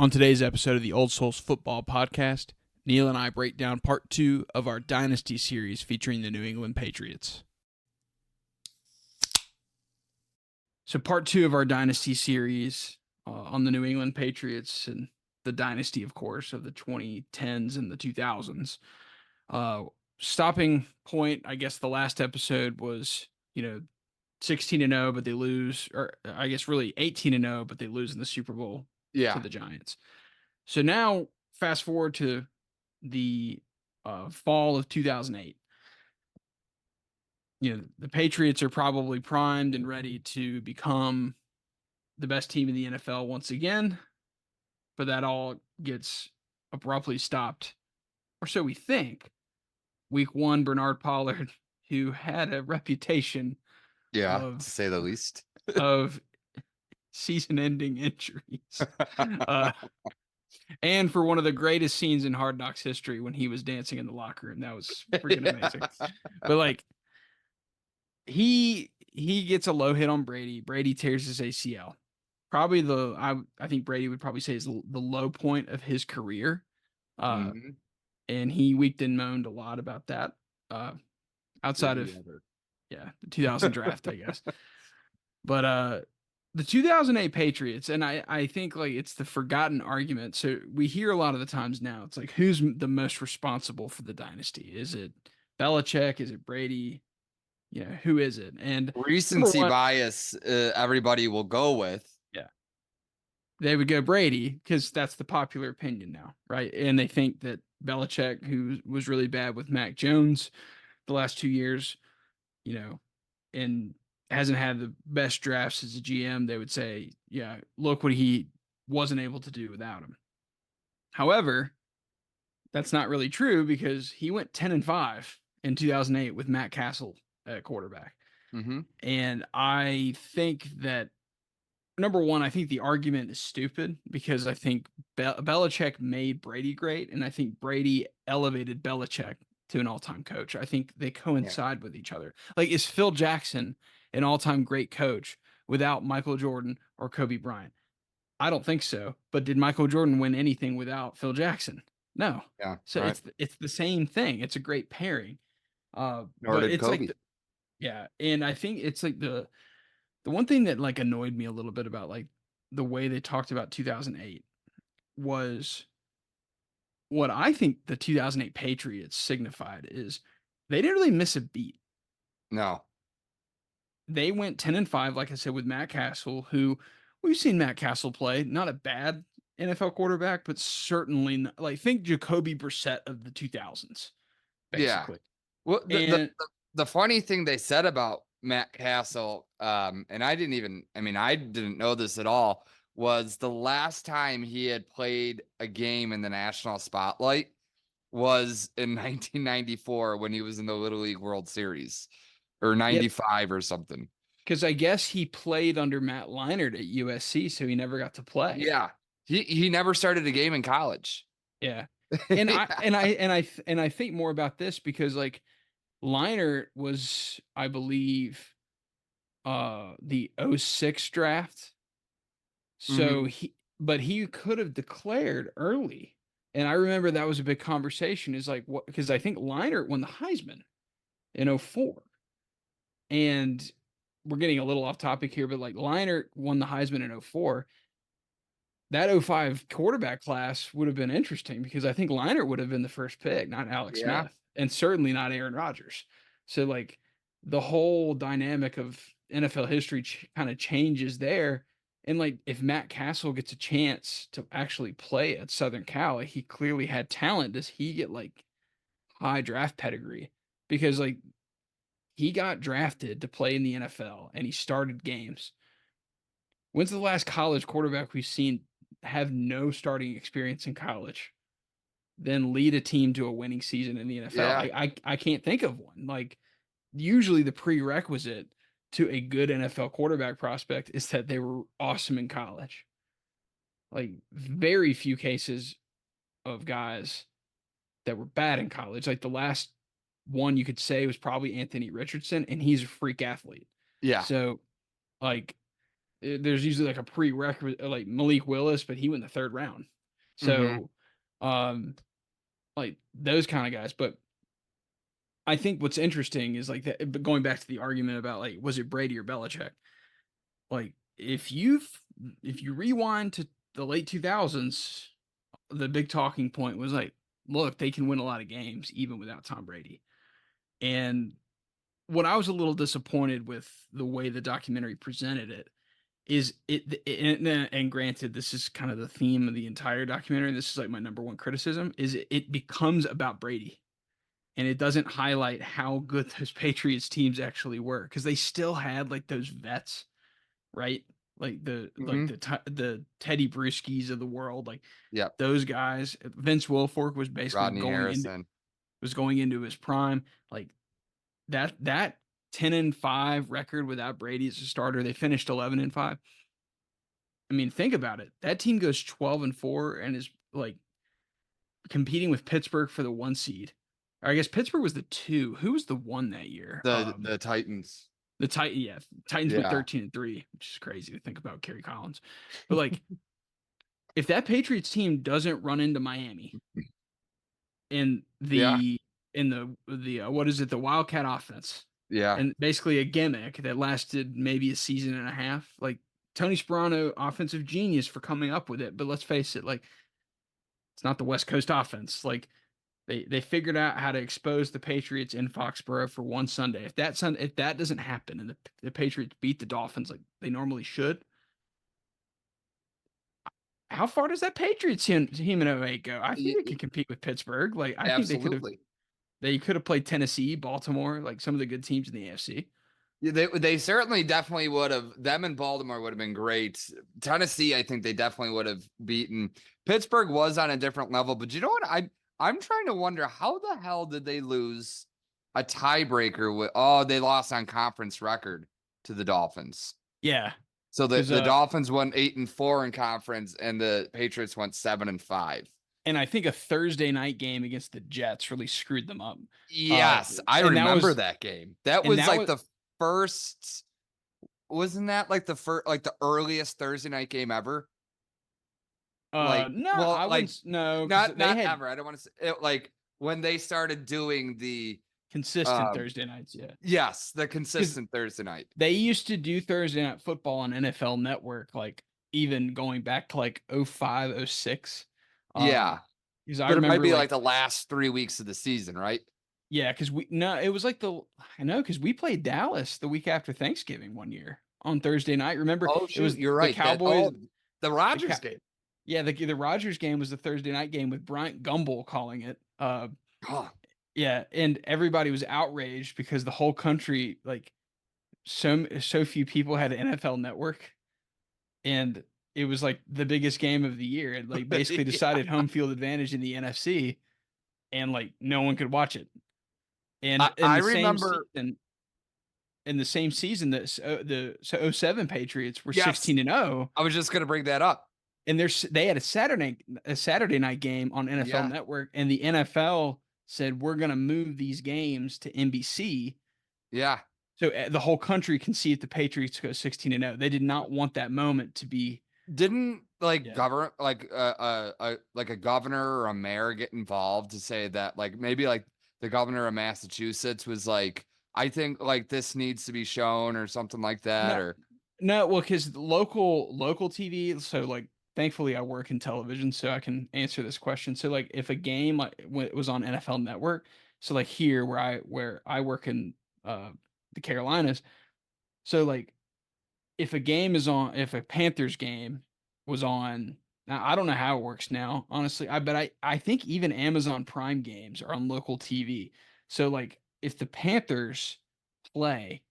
On today's episode of the Old Souls Football Podcast, Neil and I break down part 2 of our Dynasty series featuring the New England Patriots. So part 2 of our Dynasty series on the New England Patriots and the Dynasty, of course, of the 2010s and the 2000s. Stopping point, I guess the last episode was, 16-0, but they lose, or I guess really 18-0, but they lose in the Super Bowl to the Giants. So now, fast forward to the fall of 2008. The Patriots are probably primed and ready to become the best team in the NFL once again, but that all gets abruptly stopped, or so we think. Week 1, Bernard Pollard, who had a reputation to say the least, of season-ending injuries. And for one of the greatest scenes in Hard Knocks history when he was dancing in the locker room. That was freaking amazing. But he gets a low hit on Brady. Brady tears his ACL. Probably I think Brady would probably say is the low point of his career. And he weeped and moaned a lot about that. Outside of the 2000 draft, I guess. But the 2008 Patriots, and I think it's the forgotten argument. So we hear a lot of the times now, it's like, who's the most responsible for the dynasty? Is it Belichick? Is it Brady? Who is it? And recency bias, everybody will go with. Yeah. They would go Brady because that's the popular opinion now, right? And they think that Belichick, who was really bad with Mac Jones the last 2 years, and hasn't had the best drafts as a GM, they would say, yeah, look what he wasn't able to do without him. However, that's not really true because he went 10-5 in 2008 with Matt Castle at quarterback. Mm-hmm. And I think that, number one, I think the argument is stupid because I think Belichick made Brady great, and I think Brady elevated Belichick to an all-time coach. I think they coincide with each other. Is Phil Jackson an all-time great coach without Michael Jordan or Kobe Bryant? I don't think so. But did Michael Jordan win anything without Phil Jackson? No. Yeah. So right. it's the same thing. It's a great pairing. Nor but did it's Kobe. And I think it's the one thing that annoyed me a little bit about the way they talked about 2008 was what I think the 2008 Patriots signified is they didn't really miss a beat. No. They went 10-5, like I said, with Matt Castle, who we've seen Matt Castle play. Not a bad NFL quarterback, but certainly not, think Jacoby Brissett of the 2000s, basically. Yeah. Well, the funny thing they said about Matt Castle, and I didn't know this at all, was the last time he had played a game in the national spotlight was in 1994 when he was in the Little League World Series, or 95 or something. Because I guess he played under Matt Leinart at USC, so he never got to play. Yeah, he never started a game in college. Yeah, and I think more about this because Leinart was, I believe, the 2006 draft. So he could have declared early. And I remember that was a big conversation is what, because I think Leinart won the Heisman in 2004. And we're getting a little off topic here, but Leinart won the Heisman in 2004. That 2005 quarterback class would have been interesting because I think Leinart would have been the first pick, not Alex Smith, and certainly not Aaron Rodgers. So the whole dynamic of NFL history kind of changes there. And if Matt Castle gets a chance to actually play at Southern Cal, he clearly had talent. Does he get high draft pedigree? Because he got drafted to play in the NFL and he started games. When's the last college quarterback we've seen have no starting experience in college, then lead a team to a winning season in the NFL? Yeah. I can't think of one. Usually the prerequisite to a good NFL quarterback prospect is that they were awesome in college. Very few cases of guys that were bad in college. The last one you could say was probably Anthony Richardson, and he's a freak athlete. Yeah. So there's usually like a prerequisite, like Malik Willis, but he went in the third round. Mhm. So, um, like those kind of guys. But I think what's interesting is like that. But going back to the argument about like was it Brady or Belichick? Like if you rewind to the late 2000s, the big talking point was like, look, they can win a lot of games even without Tom Brady. And what I was a little disappointed with the way the documentary presented it is and granted, this is kind of the theme of the entire documentary. This is like my number one criticism is it becomes about Brady and it doesn't highlight how good those Patriots teams actually were because they still had like those vets, right? Like Mhm. the Teddy Bruschies of the world, like Yep. those guys. Vince Wilfork was basically Rodney Harrison. going into his prime. Like that 10-5 record without Brady as a starter. They finished 11-5. I mean, think about it. That team goes 12-4 and is like competing with Pittsburgh for the 1 seed. Or I guess Pittsburgh was the 2. Who was the 1 that year? The Titans. The Titans went Yeah. 13-3, which is crazy to think about Kerry Collins. But like if that Patriots team doesn't run into Miami in Yeah. the what is it, the Wildcat offense, Yeah. and basically a gimmick that lasted maybe a season and a half, like Tony Sparano, offensive genius for coming up with it, but let's face it, like it's not the West Coast offense. Like they figured out how to expose the Patriots in Foxborough for one Sunday. If that doesn't happen and the Patriots beat the Dolphins like they normally should, how far does that Patriots team in '08 go? I think Y they y could compete with Pittsburgh. Like I think Absolutely. they could have played Tennessee, Baltimore, like some of the good teams in the AFC. Yeah, they certainly definitely would have. Them and Baltimore would have been great. Tennessee, I think they definitely would have beaten. Pittsburgh was on a different level, but you know what? I'm trying to wonder how the hell did they lose a tiebreaker with? Oh, they lost on conference record to the Dolphins. Yeah, So because the Dolphins won 8-4 in conference, and the Patriots went 7-5. and I think a Thursday night game against the Jets really screwed them up. Uh, Yes, I and that remember was that game. That and was that like was the first. Wasn't that like the first, like the earliest Thursday night game ever? Like, no, well, I like wouldn't no because they not had ever. I don't want to say it, like when they started doing the consistent um Thursday nights. Yeah, yes, the because consistent Thursday night. they used to do Thursday night football on NFL Network, like even going back to like '05, '06. Yeah, Because I but it might remember be like like the last 3 weeks of the season, right? yeah, because we no, it was like the I know because we played Dallas the week after Thanksgiving one year on Thursday night. Remember, Oh it shoot, was you're the right. That Cowboys. The The Rogers game. Yeah, the Rogers game was the Thursday night game with Bryant Gumbel calling it. Oh, Yeah, and everybody was outraged because the whole country, like so few people had an NFL Network, and it was like the biggest game of the year. It like basically yeah. decided home field advantage in the NFC, and like no one could watch it. And I remember. in the same season that the '07 Patriots were Yes, 16-0, I was just gonna bring that up. and they had a Saturday night game on NFL Yeah, Network, and the NFL said we're going to move these games to NBC yeah. so the whole country can see if the Patriots go 16-0. They did not want that moment to be Didn't like yeah. govern like a governor or a mayor get involved to say that like maybe like the governor of Massachusetts was like, I think like this needs to be shown or something like that, No, or no, well, because local TV. So like, thankfully, I work in television, so I can answer this question. So like, if a game like when it was on NFL Network, so like here where I work in the Carolinas, so like if a game is on, if a Panthers game was on. Now I don't know how it works now, honestly. I think even Amazon Prime games are on local TV. So like if the Panthers play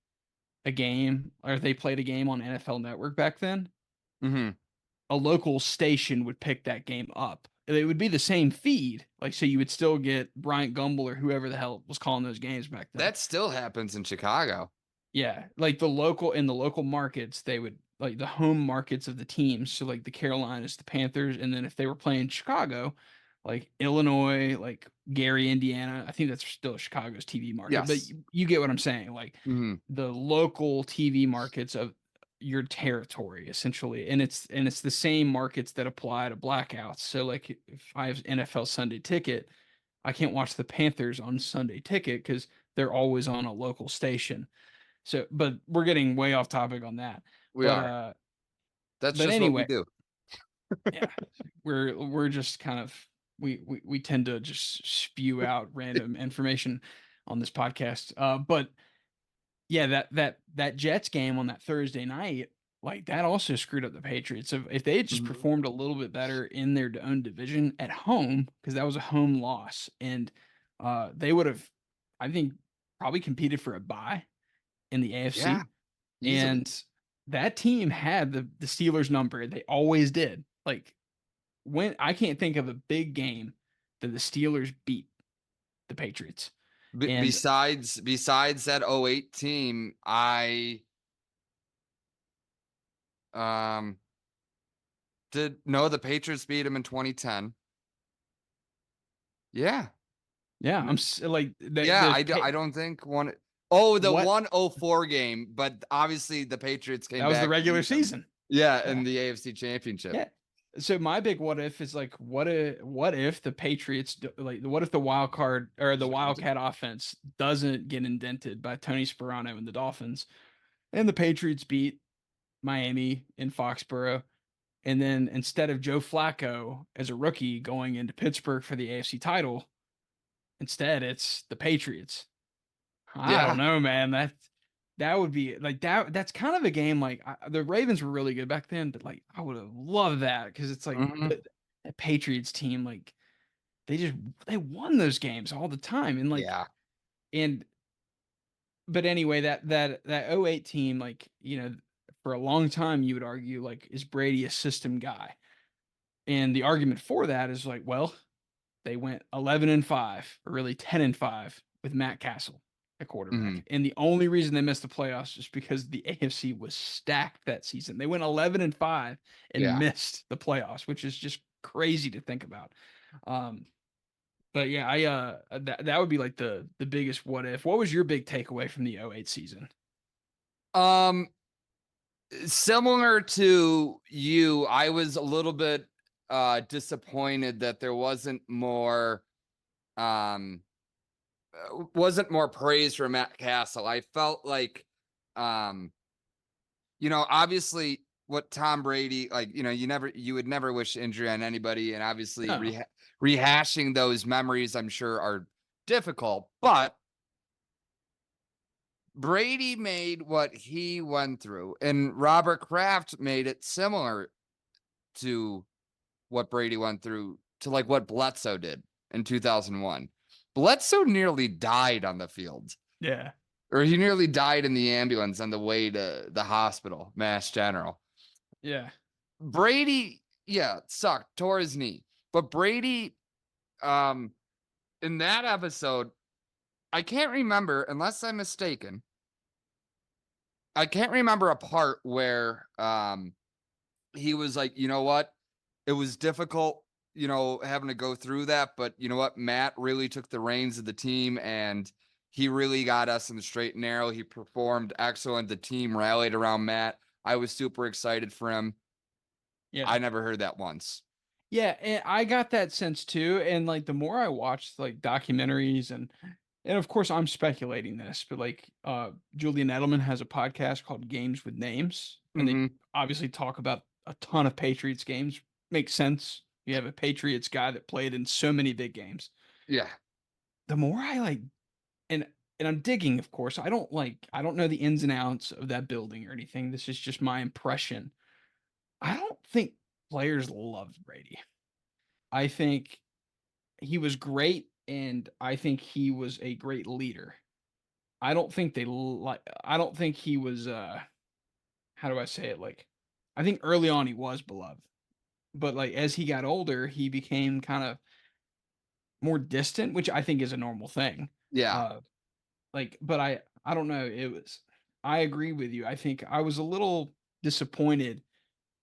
a game or they played a game on NFL Network back then, mm-hmm. a local station would pick that game up. It would be the same feed. Like, so you would still get Bryant Gumbel or whoever the hell was calling those games back then. That still happens in Chicago. Yeah. Like in the local markets, they would like the home markets of the teams. So like the Carolinas, the Panthers. And then if they were playing Chicago, like Illinois, like Gary, Indiana, I think that's still Chicago's TV market, but Yes. you get what I'm saying. Like Mm-hmm. the local TV markets of your territory essentially, and it's the same markets that apply to blackouts. So like if I have NFL Sunday Ticket, I can't watch the Panthers on Sunday Ticket because they're always on a local station. So, but we're getting way off topic on that. We But are. That's but just what we anyway, do. yeah, we're just kind of we tend to just spew out random information on this podcast. But yeah, that Jets game on that Thursday night, like that also screwed up the Patriots. If they had just Mhm. performed a little bit better in their own division at home, because that was a home loss, and they would have, I think, probably competed for a bye in the Yeah, AFC. easily. And that team had the Steelers number. They always did. Like when I can't think of a big game that the Steelers beat the Patriots. And Besides that '08 team, I um did know the Patriots beat him in 2010. Yeah. yeah, N like Yeah, the I don't think one oh, the what 104 game, but obviously the Patriots that came was the back to regular beat them. season. Yeah, Yeah. in the AFC Championship. Yeah. So my big what if is like what if the Patriots like what if the wild card or the Wildcat offense doesn't get indented by Tony Sperano and the Dolphins, and the Patriots beat Miami in Foxborough, and then instead of Joe Flacco as a rookie going into Pittsburgh for the AFC title, instead it's the Patriots. I don't Yeah. know, man. That would be like that. That's kind of a game like the Ravens were really good back then, but like I would have loved that because it's like Mhm. the Patriots team, like they just they won those games all the time, and like Yeah. and but anyway, that '08 team, like for a long time you would argue like is Brady a system guy, and the argument for that is like well they went 11-5, or really 10-5 with Matt Castle at quarterback. Mhm. And the only reason they missed the playoffs is because the AFC was stacked that season. They went 11-5 and Yeah. missed the playoffs, which is just crazy to think about. Um, but yeah, I that would be like the biggest what if. What was your big takeaway from the '08 season? Um, Similar to you, I was a little bit disappointed that there um wasn't more praise for Matt Castle. I felt like um obviously what Tom Brady, like, you would never wish injury on anybody, and obviously No. rehashing those memories I'm sure are difficult, but Brady made what he went through, and Robert Kraft made it similar to what Brady went through to like what Bledsoe did in 2001. Bledsoe nearly died on the field, Yeah. or he nearly died in the ambulance on the way to the hospital, Mass General. Yeah. Brady, yeah, sucked, tore his knee. But Brady, um, in that episode, I can't remember, unless I'm mistaken. I can't remember a part where he was like, you know what? It was difficult, having to go through that, but you know what? Matt really took the reins of the team and he really got us in the straight and narrow. He performed excellent. The team rallied around Matt. I was super excited for him. Yeah. I never heard that once. Yeah, and I got that sense too. And like the more I watched like documentaries and of course I'm speculating this, but like Julian Edelman has a podcast called Games with Names, and they Hmm. obviously talk about a ton of Patriots games. Makes sense. You have a Patriots guy that played in so many big games. Yeah. The more I like and I'm digging, of course. I don't know the ins and outs of that building or anything. This is just my impression. I don't think players loved Brady. I think he was great, and I think he was a great leader. I don't think he was, how do I say it? Like, I think early on he was beloved, but, like, as he got older, he became kinda more distant, which I think is a normal thing. Yeah. Uh, but I don't know, I agree with you. I think I was a little disappointed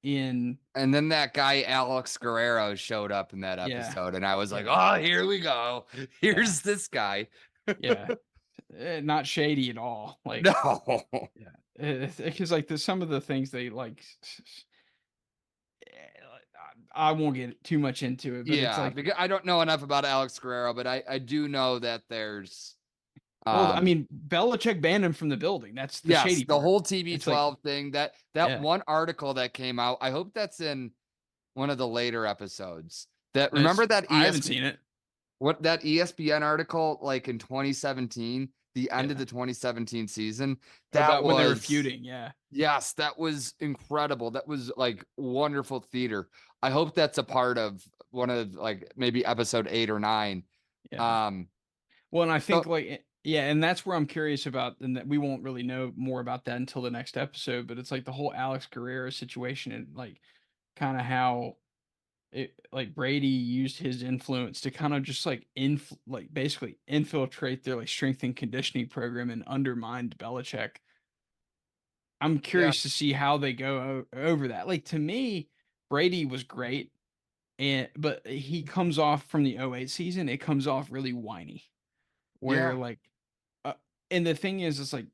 in And then that guy Alex Guerrero showed up in that yeah, episode, and I was like, yeah, "Oh, here we go. yeah, Here's this guy." yeah. Not shady at all, like No. yeah. because like some of the things they like, I won't get too much into it, but it's Yeah, like, because I don't know enough about Alex Guerrero, but I do know that there's well, I um mean, Belichick banned him from the building. That's the yes, shady the part. whole It's like, TB12 thing, that yeah, one article that came out. I hope that's in one of the later episodes. That it's, remember that I haven't ESP seen it. what that ESPN article like in 2017, the end of Yeah, the 2017 season. That about when they were was feuding. Yeah, yes, that was incredible. That was like wonderful theater. I hope that's a part of one of like maybe episode 8 or 9. yeah. Um Well, and I so think like, yeah, and that's where I'm curious about, and that we won't really know more about that until the next episode. But it's like the whole Alex Guerrero situation and like kind of how like Brady used his influence to kind of just like like basically infiltrate their like strength and conditioning program and undermined Belichick. I'm yeah, curious to see how they go over that. Like to me, Brady was great, and but he comes off from the '08 season. It comes off really whiny, where yeah, like, uh, and the thing is, it's like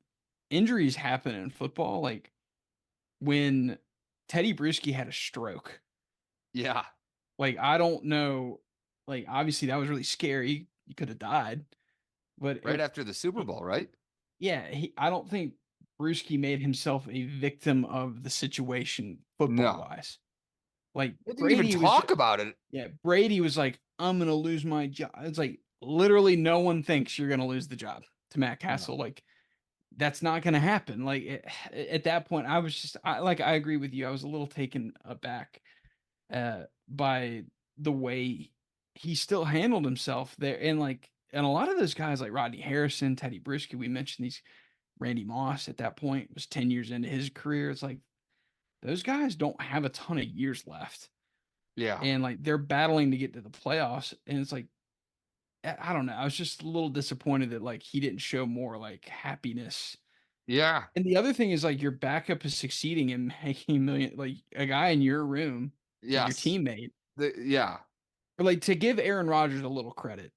injuries happen in football. Like when Teddy Bruschi had a stroke. yeah. Like, I don't know, like, obviously, that was really scary. You coulda died, but Right after the Super he Bowl, right? yeah, I don't think Bruschi made himself a victim of the situation No. football-wise. Like, They didn't even Brady was ju talk about it. yeah, Brady was like, "I'm gonna lose my job." It's like, literally no one thinks you're gonna lose the job to Matt No. Castle, like, that's not gonna happen, like, at that point, I was just I agree with you, I was a little taken aback by the way he still handled himself there. And like, and a lot of those guys like Rodney Harrison, Teddy Brisket, we mentioned these Randy Moss at that point was 10 years into his career. It's like those guys don't have a ton of years left. Yeah. And like they're battling to get to the playoffs. And it's like, I don't know. I was just a little disappointed that like he didn't show more like happiness. Yeah. And the other thing is like your backup is succeeding and making million, like a guy in your room, like your Yes. teammate. Yeah. Or like to give Aaron Rodgers a little credit,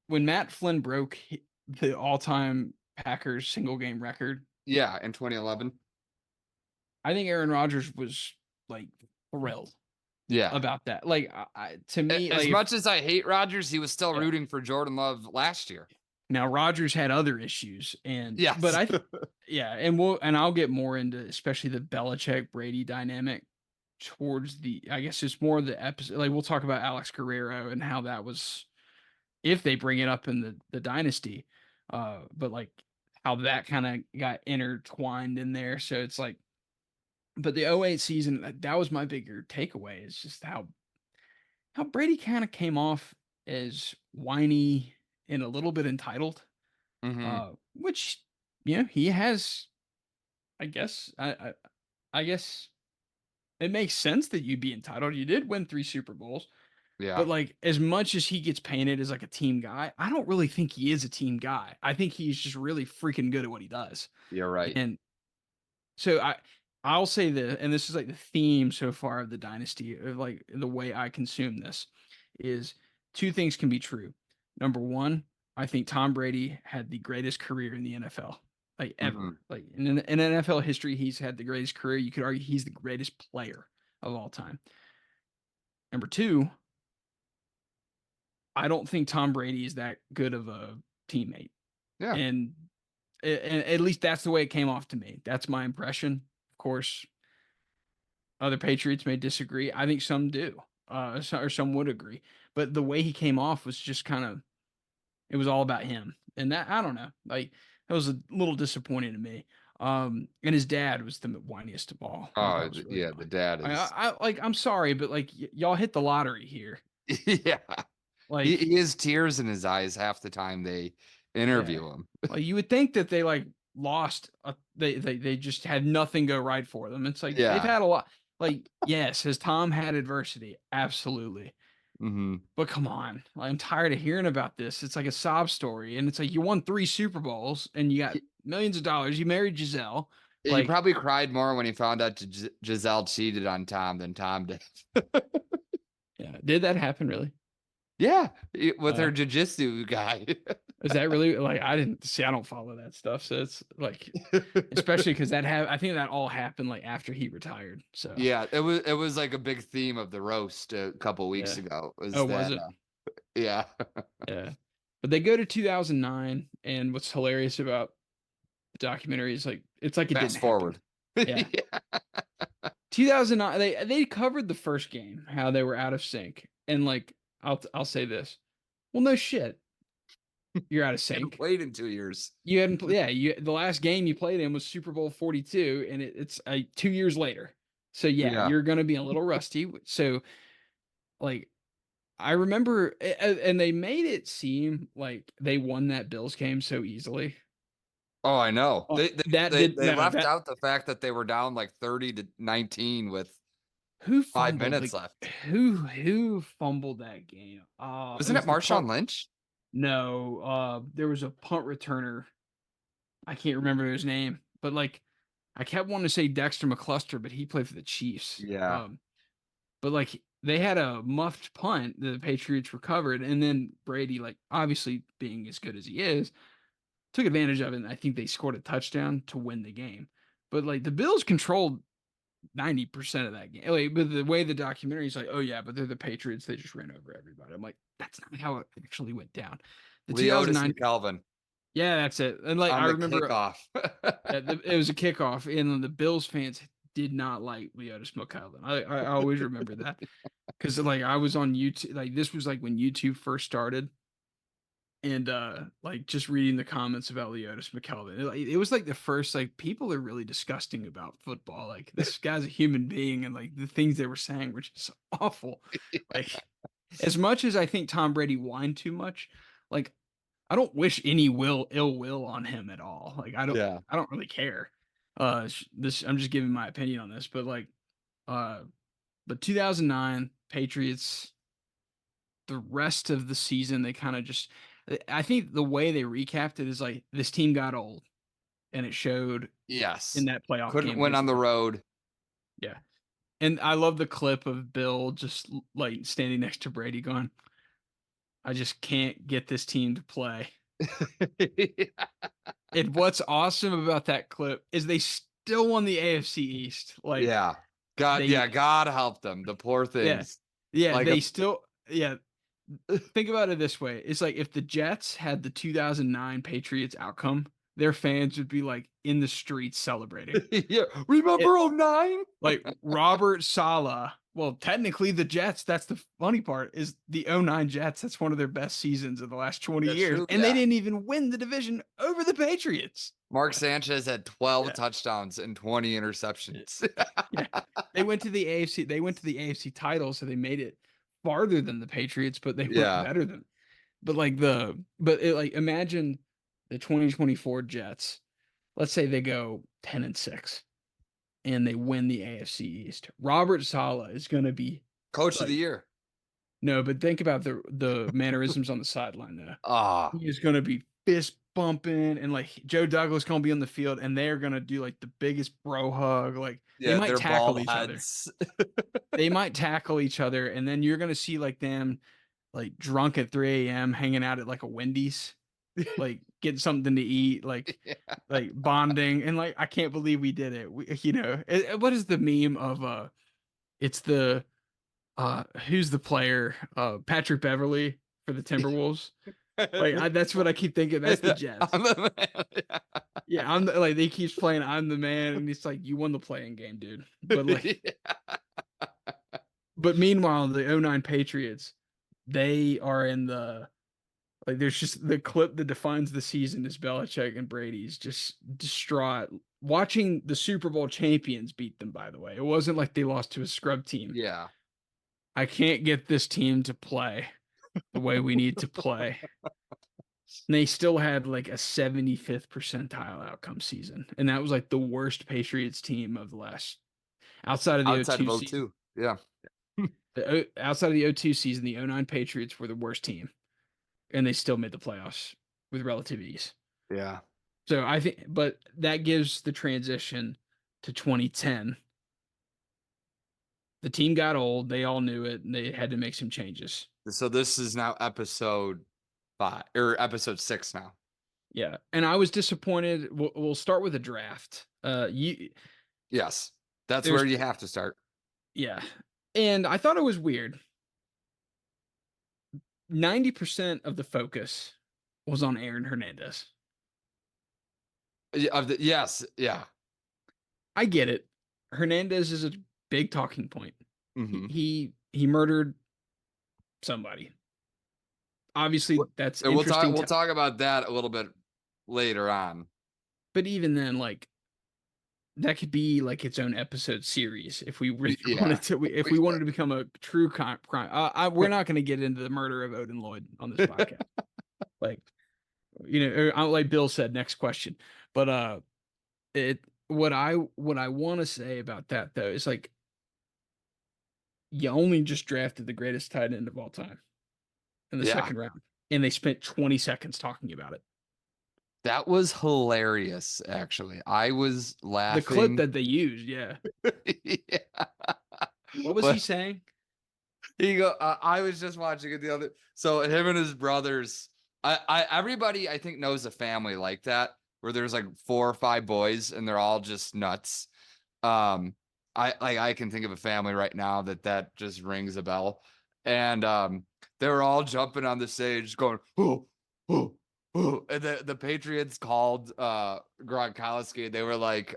when Matt Flynn broke the all-time Packers single game record, Yeah, in 2011. I think Aaron Rodgers was like thrilled Yeah. about that. Like to me, like As if much as I hate Rodgers, he was still yeah. rooting for Jordan Love last year. Now Rodgers had other issues, and but Yes. yeah, and I'll get more into especially the Belichick Brady dynamic towards the, I guess it's more the episode. Like we'll talk about Alex Guerrero and how that was, if they bring it up in the dynasty, but like how that kind of got intertwined in there. So it's like, but the '08 season, that was my bigger takeaway, is just how Brady kind of came off as whiny and a little bit entitled, Hmm. which he has. I guess I guess it makes sense that you'd be entitled. You did win 3 Super Bowls. Yeah. But, like, as much as he gets painted as, like, a team guy, I don't really think he is a team guy. I think he's just really freaking good at what he does. You're right. And so I'll say the, and this is, like, the theme so far of the dynasty of, like, the way I consume this is 2 things can be true. Number 1, I think Tom Brady had the greatest career in the NFL, like, Hmm. ever. Like, in NFL history, he's had the greatest career. You could argue he's the greatest player of all time. Number 2, I don't think Tom Brady is that good of a teammate, Yeah. and at least that's the way it came off to me. That's my impression. Of course, other Patriots may disagree. I think some do, or some would agree. But the way he came off was just kind of, it was all about him, and that, I don't know, like that was a little disappointing to me. And his dad was the whiniest of all. Like Oh, that was really yeah. The annoying. dad is. Like I'm sorry, but like y'all hit the lottery here. Yeah. He Like has tears in his eyes half the time they yeah. interview him. Like, you would think that they, like, lost they just had nothing go right for them. It's like, they've Yeah. had a lot, like, yes, has Tom had adversity? Absolutely. Hmm. But come on, like, I'm tired of hearing about this. It's like a sob story, and it's like, you won 3 Super Bowls, and you got He, millions of dollars, you married Giselle, he like probably cried more when he found out Giselle cheated on Tom than Tom did. yeah, did that happen really? Yeah, with her Uh, jujitsu guy. Is that really like I didn't see? I don't follow that stuff, so it's like, especially because I think that all happened like after he retired. So Yeah, it was like a big theme of the roast a couple weeks yeah. ago, was Oh, was that, it? yeah. Yeah. But they go to 2009, and what's hilarious about the documentary is like it's like it didn't Fast happen. forward. Yeah. Yeah. 2009, they covered the first game, how they were out of sync, and like I'll say this. Well, no shit, you're out of Hadn't sync. played in 2 years. You hadn't, yeah. You the last game you played in was Super Bowl 42, and it's 2 years later. So yeah, Yeah. you're gonna be a little rusty. So like I remember, and they made it seem like they won that Bills game so easily. Oh, I know. They they That they did they no left that out the fact that they were down like 30-19 with who 5 fumbled minutes the left. who fumbled that game? It Wasn't it was the Marshawn punt. Lynch? No, there was a punt returner. I can't remember his name, but like I kept wanting to say Dexter McCluster, but he played for the Chiefs. Yeah. But like they had a muffed punt that the Patriots recovered, and then Brady, like obviously being as good as he is, took advantage of it. And I think they scored a touchdown to win the game. But like the Bills controlled 90% of that game. Like, but the way the documentary is like, oh yeah, but they're the Patriots. They just ran over everybody. I'm like, that's not how it actually went down. The Leotis 2009, McKelvin yeah, that's it. And like on I the remember kickoff. it was a kickoff, and the Bills fans did not like Leotis McKelvin. I always remember that because like I was on YouTube. Like this was like when YouTube first started, and like just reading the comments about Leotis McKelvin, it was like the first like people are really disgusting about football. Like this guy's a human being, and like the things they were saying were just awful. Like as much as I think Tom Brady whined too much, like I don't wish any ill will on him at all. Like Yeah. I don't really care. This I'm just giving my opinion on this, but like uh but 2009 Patriots, the rest of the season they kind of just, I think the way they recapped it is like this team got old, and it showed in Yes. that playoff Couldn't game win against on the the Bills. road. Yeah. And I love the clip of Bill just like standing next to Brady going, I just can't get this team to play. And what's awesome about that clip is they still won the AFC East. Like Yeah. God, they yeah, God help them, the poor yeah. things. Yeah, Like a they still yeah. Think about it this way. It's like if the Jets had the 2009 Patriots outcome, their fans would be like in the streets celebrating. Yeah, It remember '09? like Robert Saleh. Well, technically the Jets, that's the funny part, is the '09 Jets. That's one of their best seasons of the last 20 That's years. true, And they yeah. didn't even win the division over the Patriots. Mark Sanchez had 12 Yeah. touchdowns and 20 interceptions. Yeah. They went to the AFC. They went to the AFC title, so they made it farther than the Patriots, but they weren't Yeah. better than. But like like imagine the 2024 Jets. Let's say they go 10-6 and they win the AFC East. Robert Saleh is going to be Coach of the like, year. no, but think about the mannerisms on the sideline though. Ah, He is going to be fist bumping, and like Joe Douglas going to be on the field, and they're going to do like the biggest bro hug. Like they yeah, might they're tackle bald each other. heads. They might tackle each other, and then you're going to see like them like drunk at 3 a.m. hanging out at like a Wendy's, like getting something to eat, Yeah. like bonding, and like I can't believe we did it. What is the meme of it's the who's the player? Patrick Beverly for the Timberwolves. Like that's what I keep thinking. That's the Jets. I'm the man. Yeah, like he keeps playing I'm the man, and it's like you won the playing game, dude. But like Yeah. but meanwhile the '09 Patriots, they are in the like there's just the clip that defines the season is Belichick and Brady's just distraught watching the Super Bowl champions beat them, by the way. It wasn't like they lost to a scrub team. Yeah. I can't get this team to play the way we need to play. And they still had like a 75th percentile outcome season. And that was like the worst Patriots team of the last outside of the Outside of '02 season. '02. Yeah. Outside of the '02 season, the '09 Patriots were the worst team, and they still made the playoffs with relative ease. Yeah. So I think, but that gives the transition to 2010. The team got old. They all knew it, and they had to make some changes. So this is now episode 5 or episode 6 now. Yeah, and I was disappointed. We'll start with the draft. You Yes. That's where there's you have to start. yeah, and I thought it was weird. 90% of the focus was on Aaron Hernandez. Yes, yeah. I get it. Hernandez is a big talking point. He Mhm. he he murdered somebody. W Obviously, that's and interesting we'll to, talk about that a little bit later on. but even then, like, that could be like its own episode series if we really Yeah. wanted to. If we wanted to become a true crime, we're not going to get into the murder of Odin Lloyd on this podcast. Like, like Bill said, next question. But it what I want to say about that though is like you only just drafted the greatest tight end of all time in the Yeah. second round, and they spent 20 seconds talking about it. That was hilarious, actually. I was The clip laughing. that they used, yeah. Yeah. What was he But saying? I was just watching it the other so him and his brothers, I everybody I think knows a family like that, where there's like 4 or 5 boys and they're all just nuts. Um, I can think of a family right now that just rings a bell. And they were all jumping on the stage going, "Oh, oh, oh." And the Patriots called Gronkowski. They were like,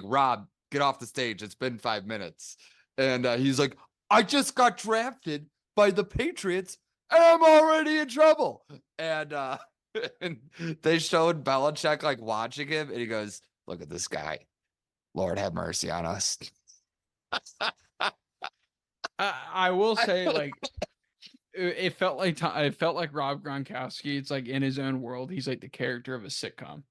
"Rob, get off the stage. It's been 5 minutes." And he's like, "I just got drafted by the Patriots and I'm already in trouble." And and they showed Belichick like watching him, and he goes, "Look at this guy. Lord have mercy on us." I will say, like, it felt like it felt like Rob Gronkowski. It's like in his own world, he's like the character of a sitcom,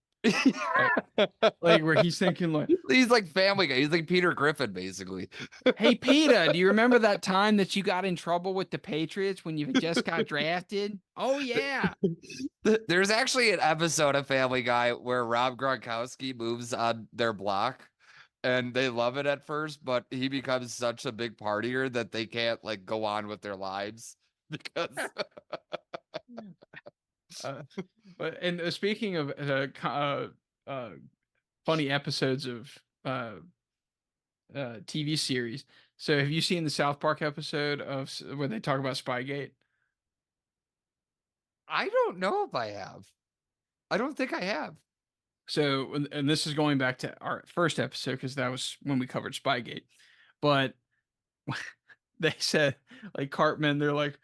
like where he's thinking like, He's like Family Guy. He's like Peter Griffin, basically. "Hey Peter, do you remember that time that you got in trouble with the Patriots when you just got drafted? Oh yeah." There's actually an episode of Family Guy where Rob Gronkowski moves on their block and they love it at first, but he becomes such a big partier that they can't like go on with their lives because Uh, but and speaking of uh, funny episodes of TV series, so have you seen the South Park episode of where they talk about Spygate? I don't know if I have. I don't think I have. So, and this is going back to our first episode because that was when we covered Spygate. But they said, like Cartman, they're like,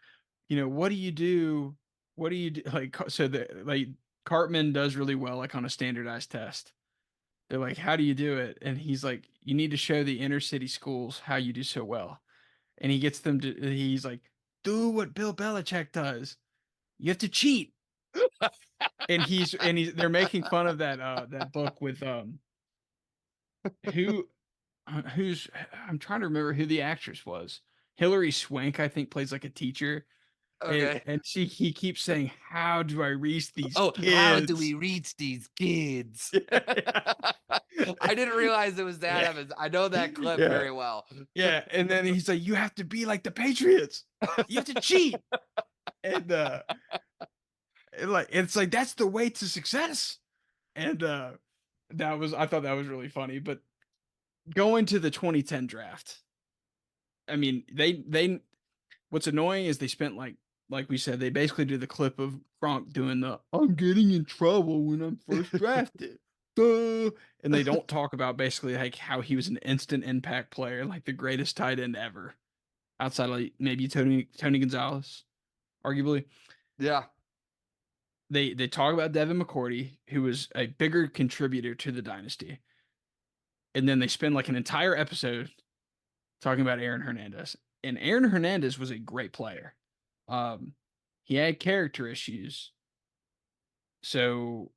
what do you do? What do you do? Like, so the like Cartman does really well, like on a standardized test. They're like, how do you do it? And he's like, you need to show the inner city schools how you do so well. And he gets them to, he's like, do what Bill Belichick does. You have to cheat. They're making fun of that book with who who's I'm trying to remember who the actress was. Hilary Swank, I think, plays like a teacher. And Okay. and he keeps saying, "How do I reach these Oh, how do kids?" we reach these kids? Yeah, I didn't realize it was that yeah, episode. I know that clip yeah, very well. yeah. And then he's like, "You have to be like the Patriots. You have to cheat." And it's like that's the way to success. And I thought that was really funny. But going to the 2010 draft, I mean, they what's annoying is they spent like we said, they basically did the clip of Gronk doing the "I'm getting in trouble when I'm first drafted." Duh. And they don't talk about basically like how he was an instant impact player, like the greatest tight end ever, outside of like maybe Tony Gonzalez, arguably. Yeah. They talk about Devin McCourty, who was a bigger contributor to the dynasty, and then they spend like an entire episode talking about Aaron Hernandez. And Aaron Hernandez was a great player. Um, he had character issues. So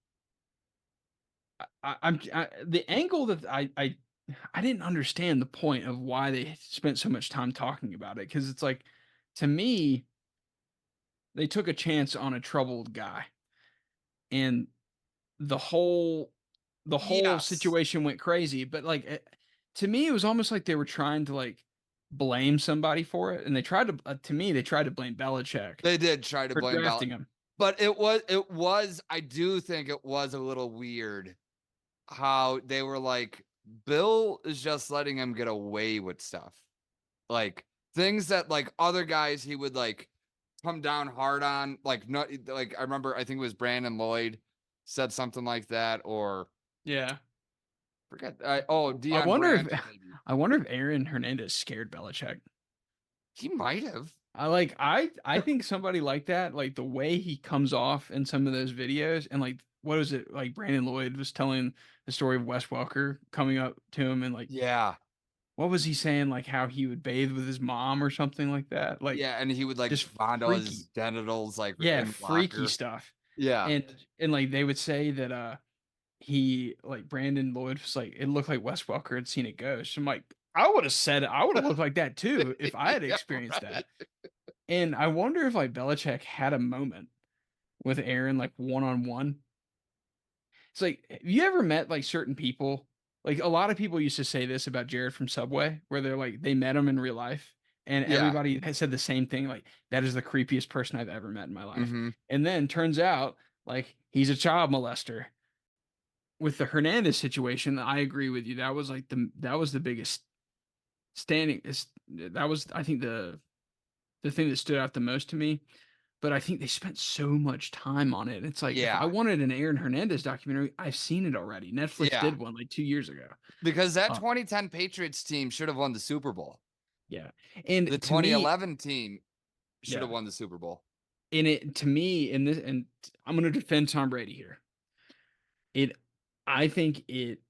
the angle that I didn't understand the point of why they spent so much time talking about it because it's like to me they took a chance on a troubled guy and the whole Yes. situation went crazy. But like to me, it was almost like they were trying to like blame somebody for it, and they tried to me, they tried to blame Belichick They did try to for blame drafting him. but it was I do think it was a little weird how they were like, Bill is just letting him get away with stuff. Like things that like other guys he would like come down hard on. Like not like I remember I think it was Brandon Lloyd said something like that, or Yeah. forget oh I Dion wonder Branch if maybe. I wonder if Aaron Hernandez scared Belichick. He might have. I think somebody like that, like the way he comes off in some of those videos, and like what was it like Brandon Lloyd was telling the story of Wes Welker coming up to him, and like Yeah. what was he saying, like how he would bathe with his mom or something like that, like Yeah, and he would like just fondle his freaky, genitals like yeah, in the freaky locker. stuff. Yeah. And like they would say that he like Brandon Lloyd was like it looked like Wes Welker had seen a ghost. I'm like, I would have said it, I would have looked like that too if I had Yeah, experienced that. right. And I wonder if like Belichick had a moment with Aaron like one on one. It's like, have you ever met like certain people? Like a lot of people used to say this about Jared from Subway, where they're like they met him in real life, and Yeah. everybody has said the same thing, like that is the creepiest person I've ever met in my life. Mhm. And then turns out like he's a child molester. With the Hernandez situation, I agree with you. That was like that was the biggest standing. That was I think the thing that stood out the most to me. But I think they spent so much time on it. It's like, if I Yeah. wanted an Aaron Hernandez documentary, I've seen it already. Netflix Yeah. did one like 2 years ago. Because that Uh, 2010 Patriots team should have won the Super Bowl. yeah. The And to me, 2011 team should have yeah. won the Super Bowl. And it to me, in this, and I'm gonna defend Tom Brady here. It I think it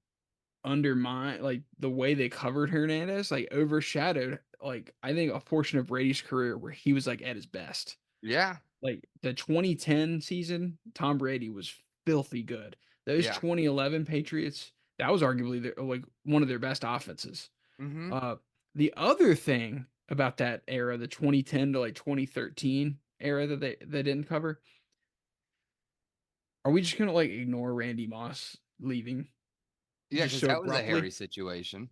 undermined like the way they covered Hernandez, like overshadowed like I think a portion of Brady's career where he was like at his best. Yeah. Like the 2010 season, Tom Brady was filthy good. Those Yeah. 2011 Patriots, that was arguably like one of their best offenses. Mhm. Uh, the other thing about that era, the 2010 to like 2013 era that they didn't cover, are we just gonna like ignore Randy Moss leaving Yeah, just because so that was a hairy abruptly? situation.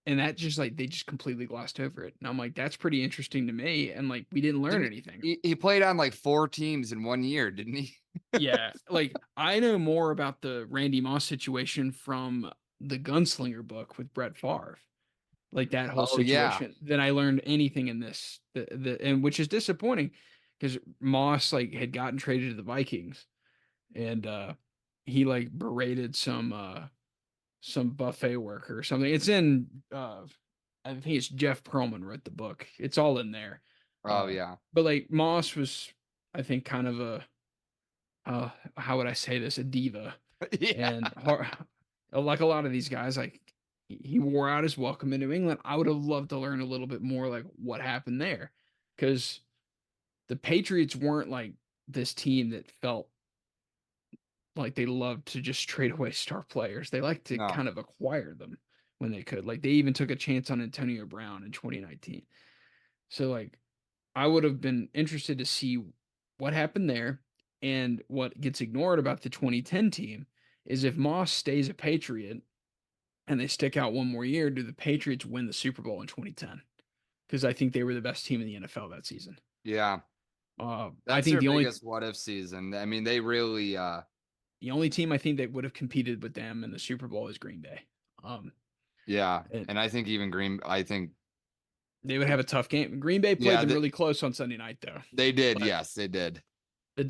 And that just like they just completely glossed over it. And I'm like, that's pretty interesting to me. And like we didn't learn Didn't anything. he played on like 4 teams in 1 year, didn't he? Yeah, like I know more about the Randy Moss situation from the Gunslinger book with Brett Favre, like that whole Oh, yeah. situation, than I learned anything in this. And which is disappointing because Moss like had gotten traded to the Vikings, and he like berated some buffet worker or something. It's in I think it's Jeff Pearlman wrote the book. It's all in there. Oh, Uh, yeah. but like Moss was, I think, kind of a how would I say this? A diva. Yeah. And like a lot of these guys, like he wore out his welcome in New England. I would have loved to learn a little bit more like what happened there. Because the Patriots weren't like this team that felt like they loved to just trade away star players. They like to No. kind of acquire them when they could. Like they even took a chance on Antonio Brown in 2019. So like I would have been interested to see what happened there. And what gets ignored about the 2010 team is if Moss stays a Patriot and they stick out one more year, do the Patriots win the Super Bowl in 2010? Because I think they were the best team in the NFL that season. Yeah. I That's think their biggest what if season. I mean, they really, the only team I think that would have competed with them in the Super Bowl is Green Bay. Um, yeah. and And I think even I think, they would have a tough game. Green Bay played yeah, them really close on Sunday night, though. they did. But Yes, they did.